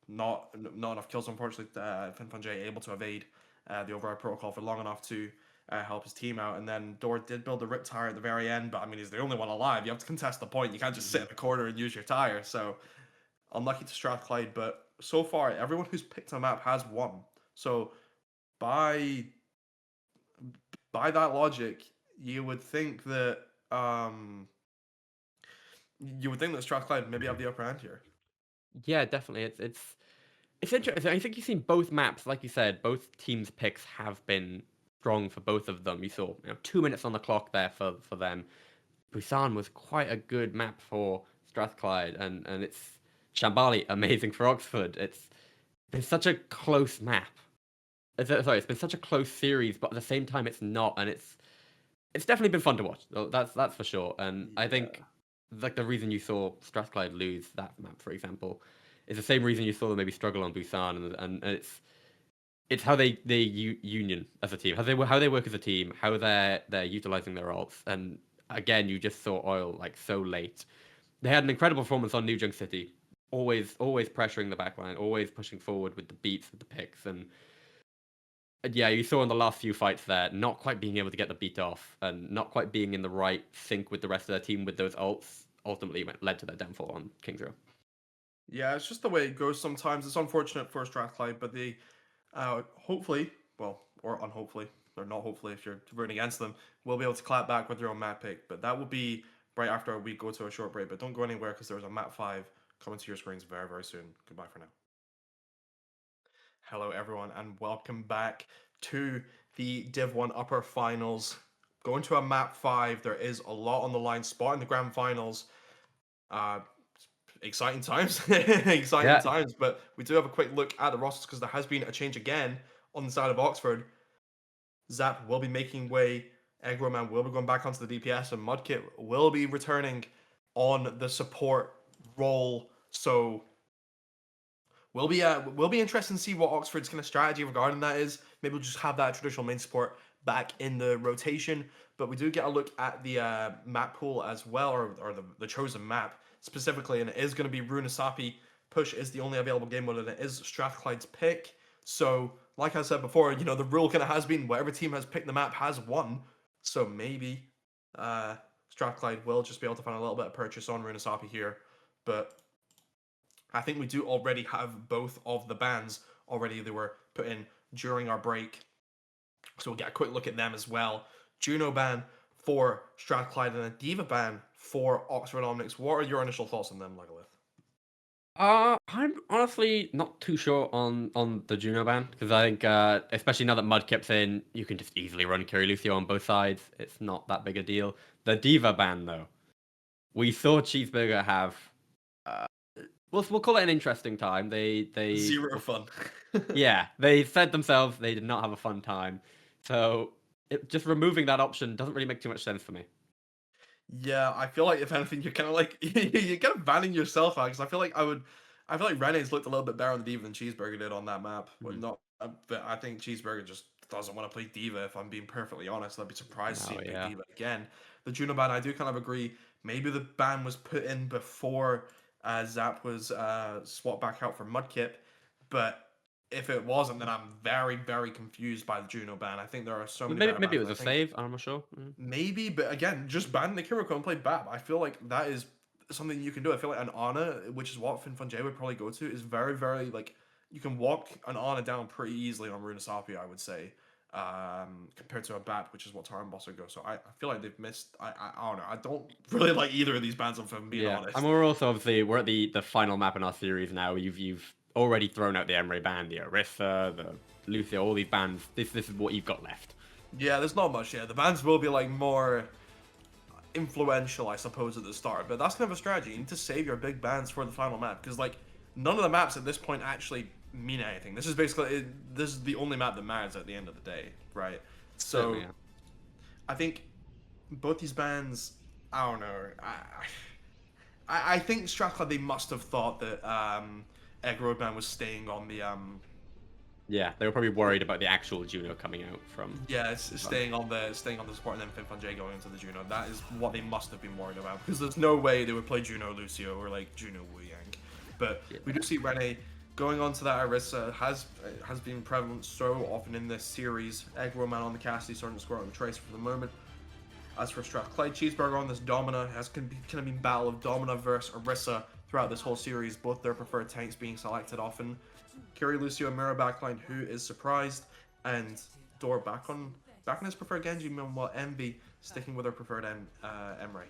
not enough kills, unfortunately. Finfun J able to evade the override protocol for long enough to help his team out, and then Dor did build the Rip Tire at the very end, but I mean he's the only one alive. You have to contest the point. You can't just sit in the corner and use your tire. So unlucky to Strathclyde, but so far everyone who's picked a map has won. So by that logic, you would think that Strathclyde maybe have the upper hand here. Yeah, definitely. It's interesting. I think you've seen both maps, like you said, both teams' picks have been strong for both of them. You saw 2 minutes on the clock there for them. Busan was quite a good map for Strathclyde, and it's Shambali amazing for Oxford. It's been such a close map. It's been such a close series, but at the same time, it's not, and it's definitely been fun to watch. That's for sure. And I think like the reason you saw Strathclyde lose that map, for example, is the same reason you saw them maybe struggle on Busan, and it's how they union as a team, how they work as a team, how they're utilizing their ults. And again, you just saw Oil like so late. They had an incredible performance on New Junk City, always pressuring the backline, always pushing forward with the beats, with the picks, and Yeah, you saw in the last few fights there, not quite being able to get the beat off and not quite being in the right sync with the rest of their team with those ults ultimately led to their downfall on King Zero. Yeah, it's just the way it goes sometimes. It's unfortunate for Strathclyde, but they hopefully, well, or unhopefully, or not hopefully if you're rooting against them, will be able to clap back with their own map pick. But that will be right after we go to a short break. But don't go anywhere because there's a map 5 coming to your screens very, very soon. Goodbye for now. Hello, everyone, and welcome back to the Div 1 Upper Finals. Going to a map 5, there is a lot on the line. Spot in the Grand Finals. Uh, exciting times. Exciting Yeah, times. But we do have a quick look at the rosters because there has been a change again on the side of Oxford. Zap will be making way. Eggroman will be going back onto the DPS, and Mudkip will be returning on the support role. So we'll be interested to see what Oxford's kind of strategy regarding that is. Maybe we'll just have that traditional main support back in the rotation. But we do get a look at the map pool as well, or the chosen map specifically, and it is going to be Runasapi. Push is the only available game mode, and it is Strathclyde's pick. So, like I said before, you know, the rule kind of has been whatever team has picked the map has won. So maybe Strathclyde will just be able to find a little bit of purchase on Runasapi here. But I think we do already have both of the bans already. They were put in during our break. So we'll get a quick look at them as well. Juno ban for Strathclyde and a Diva ban for Oxford Omnics. What are your initial thoughts on them, Legolas? I'm honestly not too sure on the Juno ban because I think, especially now that Mudkip's in, you can just easily run Lucio on both sides. It's not that big a deal. The Diva ban, though, we saw Cheeseburger have. Uh, we'll call it an interesting time. They Zero fun. yeah, they said themselves they did not have a fun time, so just removing that option doesn't really make too much sense for me. Yeah, I feel like if anything, you're kind of like you're kind of banning yourself out because I feel like Rene's looked a little bit better on the Diva than Cheeseburger did on that map. But Mhm. not, but I think Cheeseburger just doesn't want to play Diva. If I'm being perfectly honest, I'd be surprised to see Oh him pick yeah. Diva again. The Juno ban, I do kind of agree. Maybe the ban was put in before Zap was swapped back out for Mudkip, but if it wasn't, then I'm very, very confused by the Juno ban. I think there are so many Maybe better maybe it bans. was I a think save. I'm not sure. maybe, but again, just ban the Kiriko and play Bab. I feel like that is something you can do. I feel like an Ana, which is what Finfunjay would probably go to, is very, very like you can walk an Ana down pretty easily on Runasapi, I would say, compared to a Bat, which is what Taran Boss would go. So I feel like they've missed. I don't know. I don't really like either of these bans, if I'm being Yeah, and honest. we're also obviously we're at the final map in our series now. You've already thrown out the Emre ban, the Orisa, the Lucio, all these bans. This is what you've got left. Yeah, there's not much. Yeah, the bans will be like more influential, I suppose, at the start. But that's kind of a strategy. You need to save your big bans for the final map because like none of the maps at this point actually mean anything. This is basically this is the only map that matters at the end of the day, right? Certainly, So yeah. I think both these bans, I don't know. I think Strathclyde they must have thought that Egg Roadman was staying on the Yeah, they were probably worried about the actual Juno coming out from. yeah, it's staying on the support and then Finfunjay going into the Juno. That is what they must have been worried about because there's no way they would play Juno Lucio or like Juno Wu Yang. But Yeah. we do see Rene going on to that Orisa has been prevalent so often in this series. Egg Roman on the Cassidy starting to score on the Tracer for the moment. As for Strathclyde, Cheeseburger on this Domina has kind of been battle of Domina versus Orisa throughout this whole series. Both their preferred tanks being selected often. Kiri Lucio Mirror backline, who is surprised, and Door back on his preferred Genji, meanwhile Envy sticking with her preferred Emre.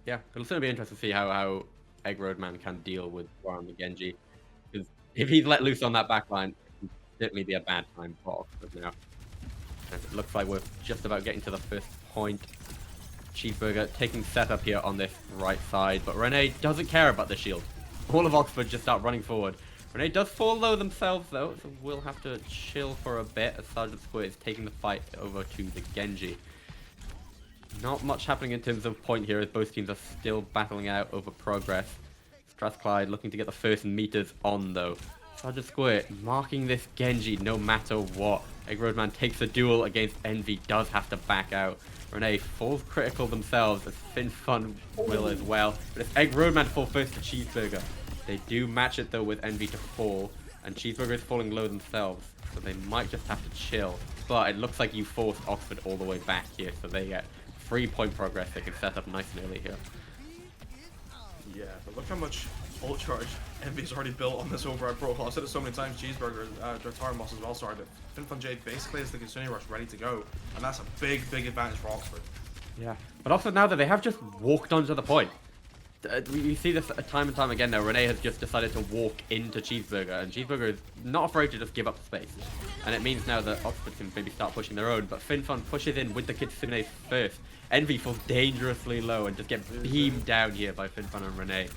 Yeah, it'll certainly be interesting to see how Egg Roadman can deal with Warren the Genji. Because if he's let loose on that backline, it can certainly be a bad time for Oxford now. And it looks like we're just about getting to the first point. Cheeseburger taking setup here on this right side, but Rene doesn't care about the shield. All of Oxford just start running forward. Rene does fall low themselves though, so we'll have to chill for a bit as Sergeant Squid is taking the fight over to the Genji. Not much happening in terms of point here as both teams are still battling out over progress. Strathclyde looking to get the first meters on though. Sergeant Squid marking this Genji no matter what. Egg Roadman takes a duel against Envy, does have to back out. Rene falls critical themselves as Finfun will as well. But it's Egg Roadman to fall first to Cheeseburger. They do match it though with Envy to fall. And Cheeseburger is falling low themselves. so they might just have to chill. But it looks like you forced Oxford all the way back here, so they get 3-point progress. They can set up nice and early here. Yeah, but look how much ult charge Envy's already built on this override protocol. I've said it so many times, Cheeseburger, Dartar Moss as well, sorry, but gamin4hate basically has the Kitsune Rush ready to go, and that's a big advantage for Oxford. Yeah, but also now that they have just walked onto the point. You see this time and time again now. Renee has just decided to walk into Cheeseburger, and Cheeseburger is not afraid to just give up space. And it means now that Oxford can maybe start pushing their own, but Finfun pushes in with the Kitsune first. Envy falls dangerously low and just get beamed down here by Finfun and Renee.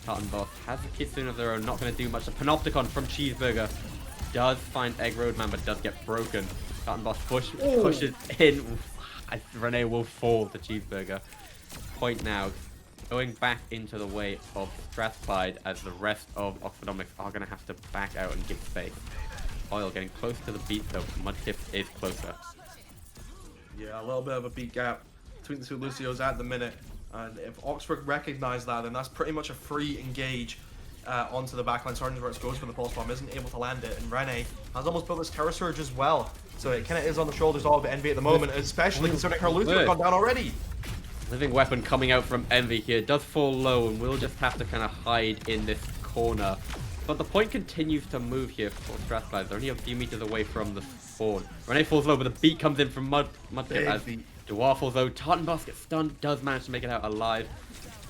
Tartan Boss has a Kitsune of their own, not going to do much. The Panopticon from Cheeseburger does find Egg Roadman, but does get broken. Tartan Boss pushes in. Renee will fall to Cheeseburger. Point now. Going back into the way of Strathclyde as the rest of Oxford Omnics are going to have to back out and give space. Oil getting close to the beat though. Mudkip is closer. Yeah, a little bit of a beat gap between the two Lucios at the minute. And if Oxford recognize that, then that's pretty much a free engage onto the backline. Sergeant Works goes for the pulse bomb, isn't able to land it. And Renee has almost built this Terror Surge as well. So it kind of is on the shoulders of Envy at the moment, especially considering her Lucio has gone down already. Living Weapon coming out from Envy here does fall low and will just have to kind of hide in this corner. But the point continues to move here for Strathclyde. They're only a few meters away from the spawn. Renee falls low, but the beat comes in from Mudkip as Dwarf falls low. Tartan Boss gets stunned, does manage to make it out alive.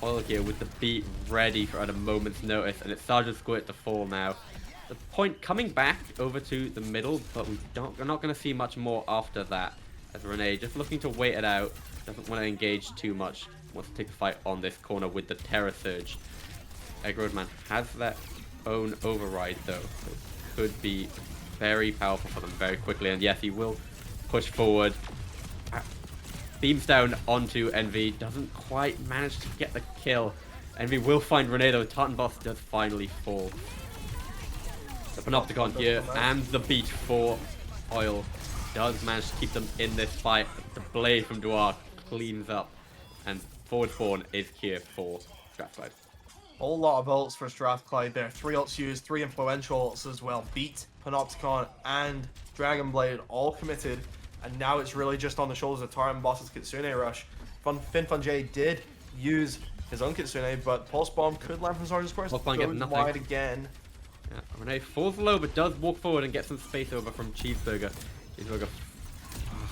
Oil here with the beat ready for at a moment's notice, and it's Sergeant Squirt to fall now. The point coming back over to the middle, but we're not going to see much more after that. As Renee just looking to wait it out. Doesn't want to engage too much. Wants to take the fight on this corner with the Terror Surge. Egg Roadman has their own override though. So it could be very powerful for them very quickly. And yes, he will push forward. Beams down onto Envy. Doesn't quite manage to get the kill. Envy will find Renee though. Tartan Boss does finally fall. The Panopticon here and the beat for Oil does manage to keep them in this fight. The blade from Dwarf cleans up, and forward spawn is here for Strathclyde. Whole lot of ults for Strathclyde there. 3 ults used, 3 influential ults as well. Beat, Panopticon, and Dragon Blade all committed, and now it's really just on the shoulders of Tartan Boss's Kitsune Rush. gamin4hate did use his own Kitsune, but Pulse Bomb could land from Sergeant Square. Pulse Bomb gets nothing. Wide again. Yeah, Renee falls low, but does walk forward and get some space over from Cheeseburger. Cheeseburger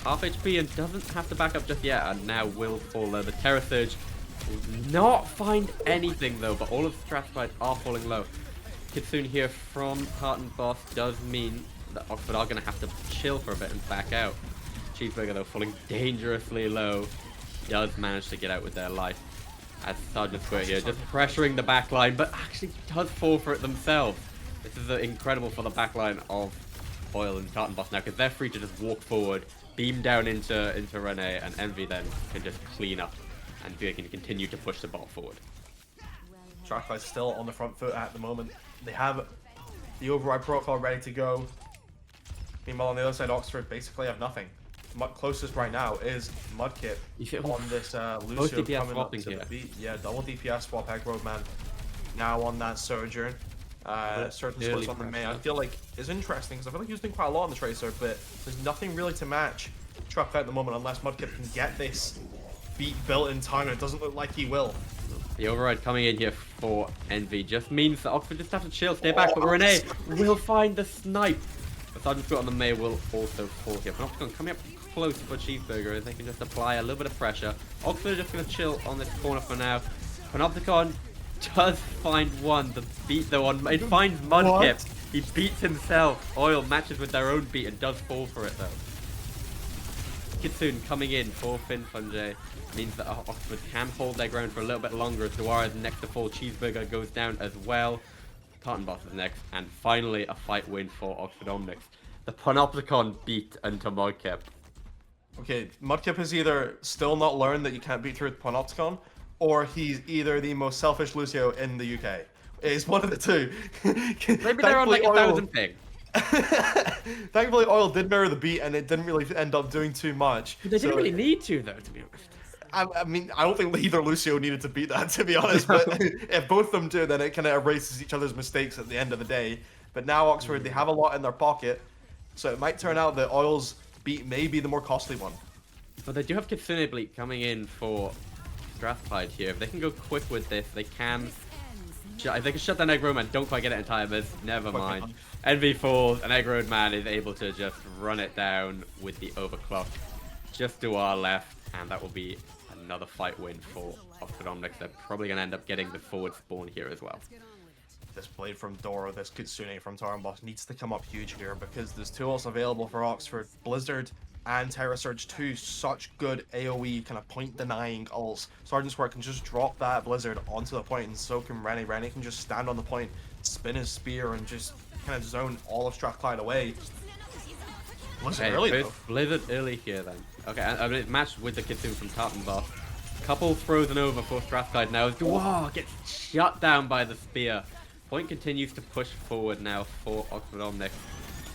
half HP and doesn't have to back up just yet, and now will fall low. The Terror Surge will not find anything though, but all of the Strathclyde are falling low. Kitsune here from Tartan Boss does mean that Oxford are going to have to chill for a bit and back out. Cheeseburger though falling dangerously low, does manage to get out with their life. As Sergeant Squirt here just pressuring the backline, but actually does fall for it themselves. This is incredible for the backline of Oil and Tartan Boss now, because they're free to just walk forward, beam down into Renee, and Envy then can just clean up, and they can continue to push the ball forward. Strathclyde's still on the front foot at the moment. They have the override protocol ready to go. Meanwhile, on the other side, Oxford basically have nothing. Closest right now is Mudkip on this Lucio coming up to the beat. Yeah, double DPS swap Egg Roadman now on that Sojourn. Certain splits on the May. I feel like it's interesting because I feel like he was doing quite a lot on the Tracer, but there's nothing really to match Truck at the moment unless Mudkip can get this beat built in time, and it doesn't look like he will. The override coming in here for Envy just means that Oxford just have to chill, stay back, but Renee will find the snipe. The Sergeant Squirt on the May will also fall here. Panopticon coming up close for Cheeseburger as they can just apply a little bit of pressure. Oxford are just going to chill on this corner for now. Panopticon does find one. The beat though on it finds Mudkip. He beats himself. Oil matches with their own beat and does fall for it though. Kitsune coming in for gamin4hate means that Oxford can hold their ground for a little bit longer as Dwara is next to fall. Cheeseburger goes down as well. Tartan Boss is next, and finally a fight win for Oxford Omnics. The Panopticon beat into Mudkip. Okay, Mudkip has either still not learned that you can't beat through with Panopticon, or he's either the most selfish Lucio in the UK. It's one of the two. Maybe they're on like 1,000 ping. Thankfully, Oil did mirror the beat, and it didn't really end up doing too much. They didn't really need to, though, to be honest. I mean, I don't think either Lucio needed to beat that, to be honest. But if both of them do, then it kind of erases each other's mistakes at the end of the day. But now Oxford, they have a lot in their pocket. So it might turn out that Oil's beat may be the more costly one. But they do have Kitsune Bleak coming in for Strathclyde here. If they can go quick with this, they can. If they can shut down Egg Roadman, don't quite get it in time, as never mind. Envy falls, and Egg Roadman is able to just run it down with the overclock. Just to our left, and that will be another fight win for Oxford Omnics. They're probably going to end up getting the forward spawn here as well. This Blade from Dora, this Kitsune from Tarnboss needs to come up huge here because there's two ults available for Oxford. Blizzard and Terra Surge, two such good AoE kind of point denying ults. Sergeant's Work can just drop that Blizzard onto the point, and so can Rennie. Rennie can just stand on the point, spin his spear, and just kind of zone all of Strathclyde away. Blizzard early though. Blizzard early here then. Okay, I mean it's matched with the Kitsune from Tartanboss. Couple frozen over for Strathclyde now. Dwar gets shut down by the spear. Point continues to push forward now for Oxford Omnics.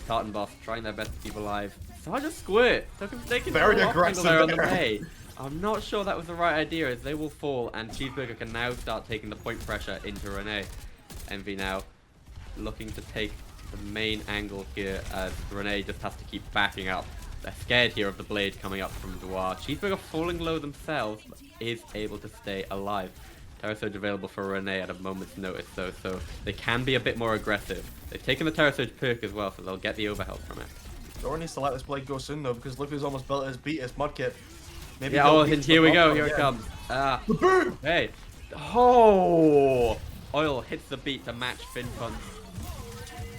Tartanboss trying their best to keep alive. Sergeant Squirt they can very aggressive there on the May. I'm not sure that was the right idea, as they will fall, and Cheeseburger can now start taking the point pressure into Renee. Envy now looking to take the main angle here, as Renee just has to keep backing up. They're scared here of the blade coming up from Dwar. Cheeseburger falling low themselves, but is able to stay alive. Terra Surge available for Renee at a moment's notice though, so they can be a bit more aggressive. They've taken the Terra Surge perk as well, so they'll get the overhealth from it. Dora needs to let this Blade go soon though, because look who's almost built his beat his Mudkip. Maybe yeah, oh, and here we go, here it comes. Boom! Hey. Oh! Oil hits the beat to match Finfun's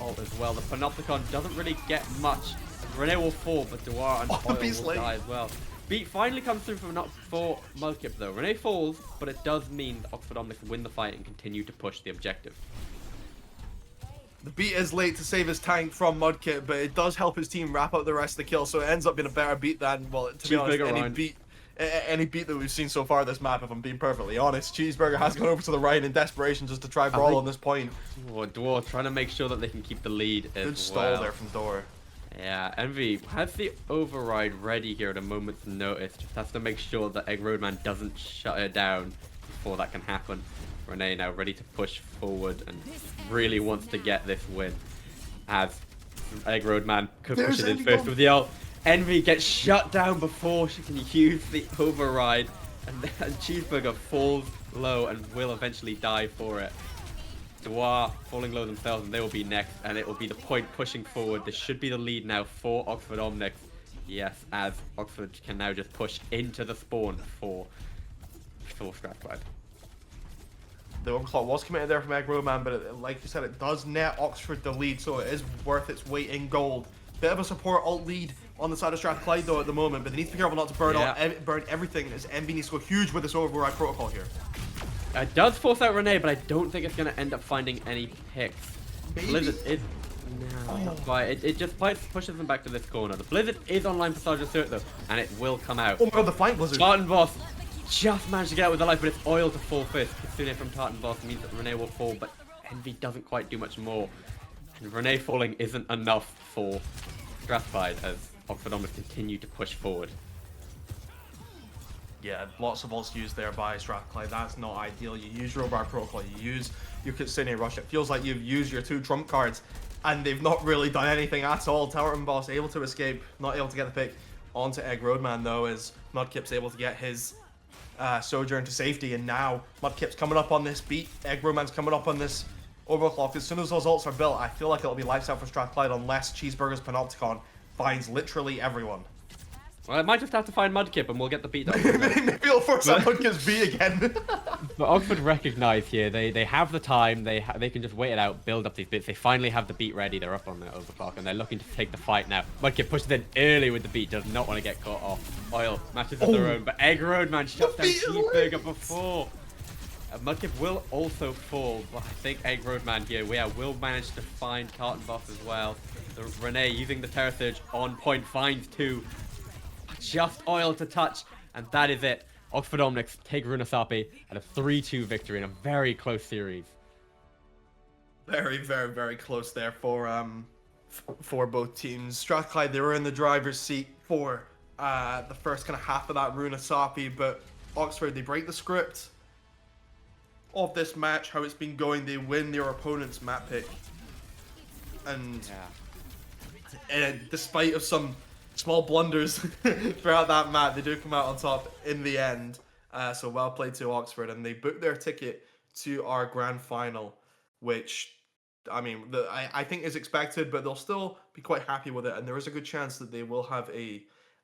ult as well. The Panopticon doesn't really get much. Renee will fall, but Dwar and Oil will die as well. Beat finally comes through for Mudkip though. Renee falls, but it does mean that Oxford Omnics win the fight and continue to push the objective. The beat is late to save his tank from Mudkip, but it does help his team wrap up the rest of the kill, so it ends up being a better beat than, well, to be honest, any beat that we've seen so far this map, if I'm being perfectly honest. Cheeseburger has gone over to the right in desperation just to try brawl on this point. Oh, Dwarf trying to make sure that they can keep the lead as well. Good stall there from Dora. Yeah, Envy has the override ready here at a moment's notice. Just has to make sure that Egg Roadman doesn't shut her down before that can happen. Renee now ready to push forward and really wants to get this win, as Egg Roadman could push it in first with the ult. Envy gets shut down before she can use the override, and then Cheeseburger falls low and will eventually die for it. Dwar falling low themselves, and they will be next, and it will be the point pushing forward. This should be the lead now for Oxford Omnics. Yes, as Oxford can now just push into the spawn for Strathclyde. The overclock was committed there from Egg Roadman, but like you said, it does net Oxford the lead, so it is worth its weight in gold. Bit of a support ult lead on the side of Strathclyde though at the moment, but they need to be careful not to burn everything, as Envy needs to go huge with this override protocol here. It does force out Renee, but I don't think it's going to end up finding any picks. Blizzard is... No, not quite. It just pushes them back to this corner. The Blizzard is online for Sergeant Cert though, and it will come out. Oh my god, the flank Blizzard! Tartanboss just managed to get out with the life, but it's Oil to fall first. Kitsune from Tartanboss means that Renee will fall, but Envy doesn't quite do much more. And Renee falling isn't enough for Strathclyde as Oxford Omnics continue to push forward. Yeah, lots of ults used there by Strathclyde. That's not ideal. You use your override protocol, you use your Kitsune Rush. It feels like you've used your two trump cards, and they've not really done anything at all. Tartanboss able to escape, not able to get the pick onto Egg Roadman though, as Mudkip's able to get his Sojourn to safety, and now Mudkip's coming up on this beat. Egg Roadman's coming up on this overclock. As soon as those ults are built, I feel like it'll be lights out for Strathclyde unless Cheeseburger's Panopticon finds literally everyone. Well, I might just have to find Mudkip and we'll get the beat up. Maybe it'll force out Mudkip's beat again. But Oxford recognize here, they have the time, they can just wait it out, build up these bits. They finally have the beat ready, they're up on the overclock, and they're looking to take the fight now. Mudkip pushes in early with the beat, does not want to get caught off. Oil matches up their own, but Egg Roadman shuts down Cheeseburger before. Mudkip will also fall, but I think Egg Roadman here, will manage to find Tartanboss as well. Renee using the Terra Surge on point, finds two. Just Oil to touch, and that is it. Oxford Omnics take Runasapi at a 3-2 victory in a very close series. Very, very, very close there for both teams. Strathclyde, they were in the driver's seat for the first kind of half of that Runasapi, but Oxford, they break the script of this match, how it's been going. They win their opponent's map pick, and despite of some small blunders throughout that map, they do come out on top in the end. So well played to Oxford, and they booked their ticket to our grand final, which I mean, I think is expected, but they'll still be quite happy with it, and there is a good chance that they will have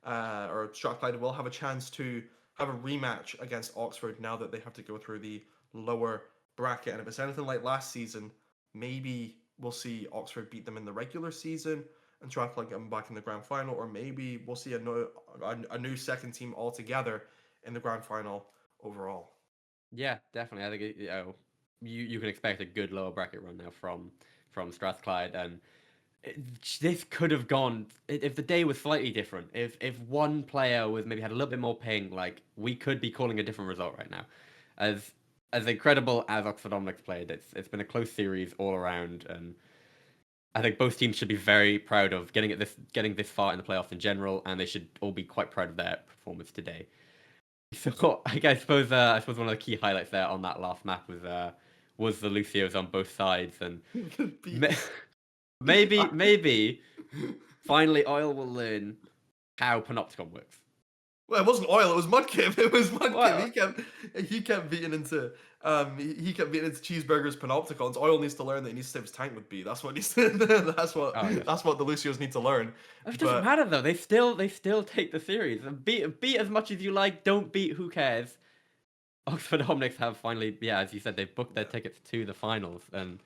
or Strathclyde will have a chance to have a rematch against Oxford now that they have to go through the lower bracket. And if it's anything like last season, maybe we'll see Oxford beat them in the regular season and Strathclyde get them back in the grand final, or maybe we'll see a new second team altogether in the grand final overall. Yeah, definitely. I think you can expect a good lower bracket run now from Strathclyde, and this could have gone if the day was slightly different. If one player was maybe had a little bit more ping, like we could be calling a different result right now. As incredible as Oxford Omnics played, it's been a close series all around, and I think both teams should be very proud of getting this far in the playoffs in general, and they should all be quite proud of their performance today. So I suppose one of the key highlights there on that last map was the Lucios on both sides, and maybe finally Oil will learn how Panopticon works. Well, it wasn't Oil, it was Mudkip. It was Mudkip. Well, He kept beating into he kept beating into Cheeseburger's Panopticons. Oil needs to learn that he needs to save his tank with B. That's what he's that's what oh, yes. that's what the Lucios need to learn. It doesn't matter though. They still take the series. Beat as much as you like. Don't beat. Who cares? Oxford Omnics have finally, yeah, as you said, they've booked their tickets to the finals, and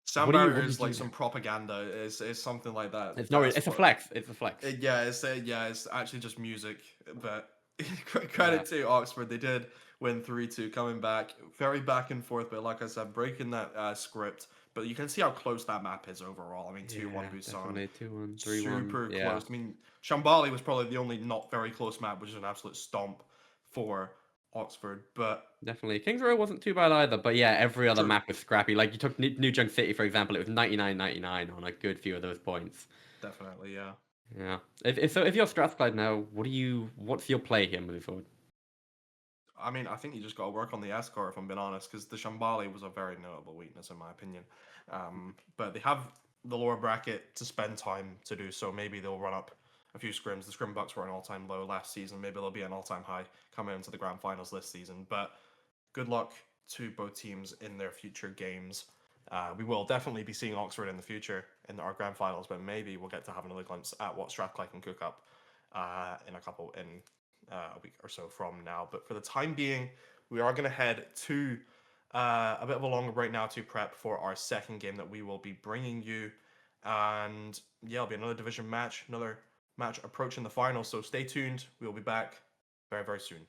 Sound barrier is like some propaganda. Is something like that. It's not. It's a flex. It's a flex. It's actually just music. But credit to Oxford, they did win 3-2, coming back very back and forth. But like I said, breaking that script. But you can see how close that map is overall. I mean, 2-1 Busan, 2-1, 3-1, super yeah. close. I mean, Shambali was probably the only not very close map, which is an absolute stomp for Oxford. But definitely, Kings Row wasn't too bad either. But yeah, every other True. map was scrappy. Like you took New Junk City for example, it was 99-99 on a good few of those points. Definitely, yeah. Yeah. If you're Strathclyde now, what's your play here moving forward? I mean, I think you just got to work on the escort, if I'm being honest, because the Shambali was a very notable weakness, in my opinion. But they have the lower bracket to spend time to do so. Maybe they'll run up a few scrims. The scrim bucks were an all-time low last season. Maybe they'll be an all-time high coming into the grand finals this season. But good luck to both teams in their future games. We will definitely be seeing Oxford in the future in our grand finals, but maybe we'll get to have another glimpse at what Strathclyde can cook up in a week or so from now. But for the time being, we are going to head to a bit of a longer break now to prep for our second game that we will be bringing you. And yeah, it'll be another division match, another match approaching the final. So stay tuned. We will be back very, very soon.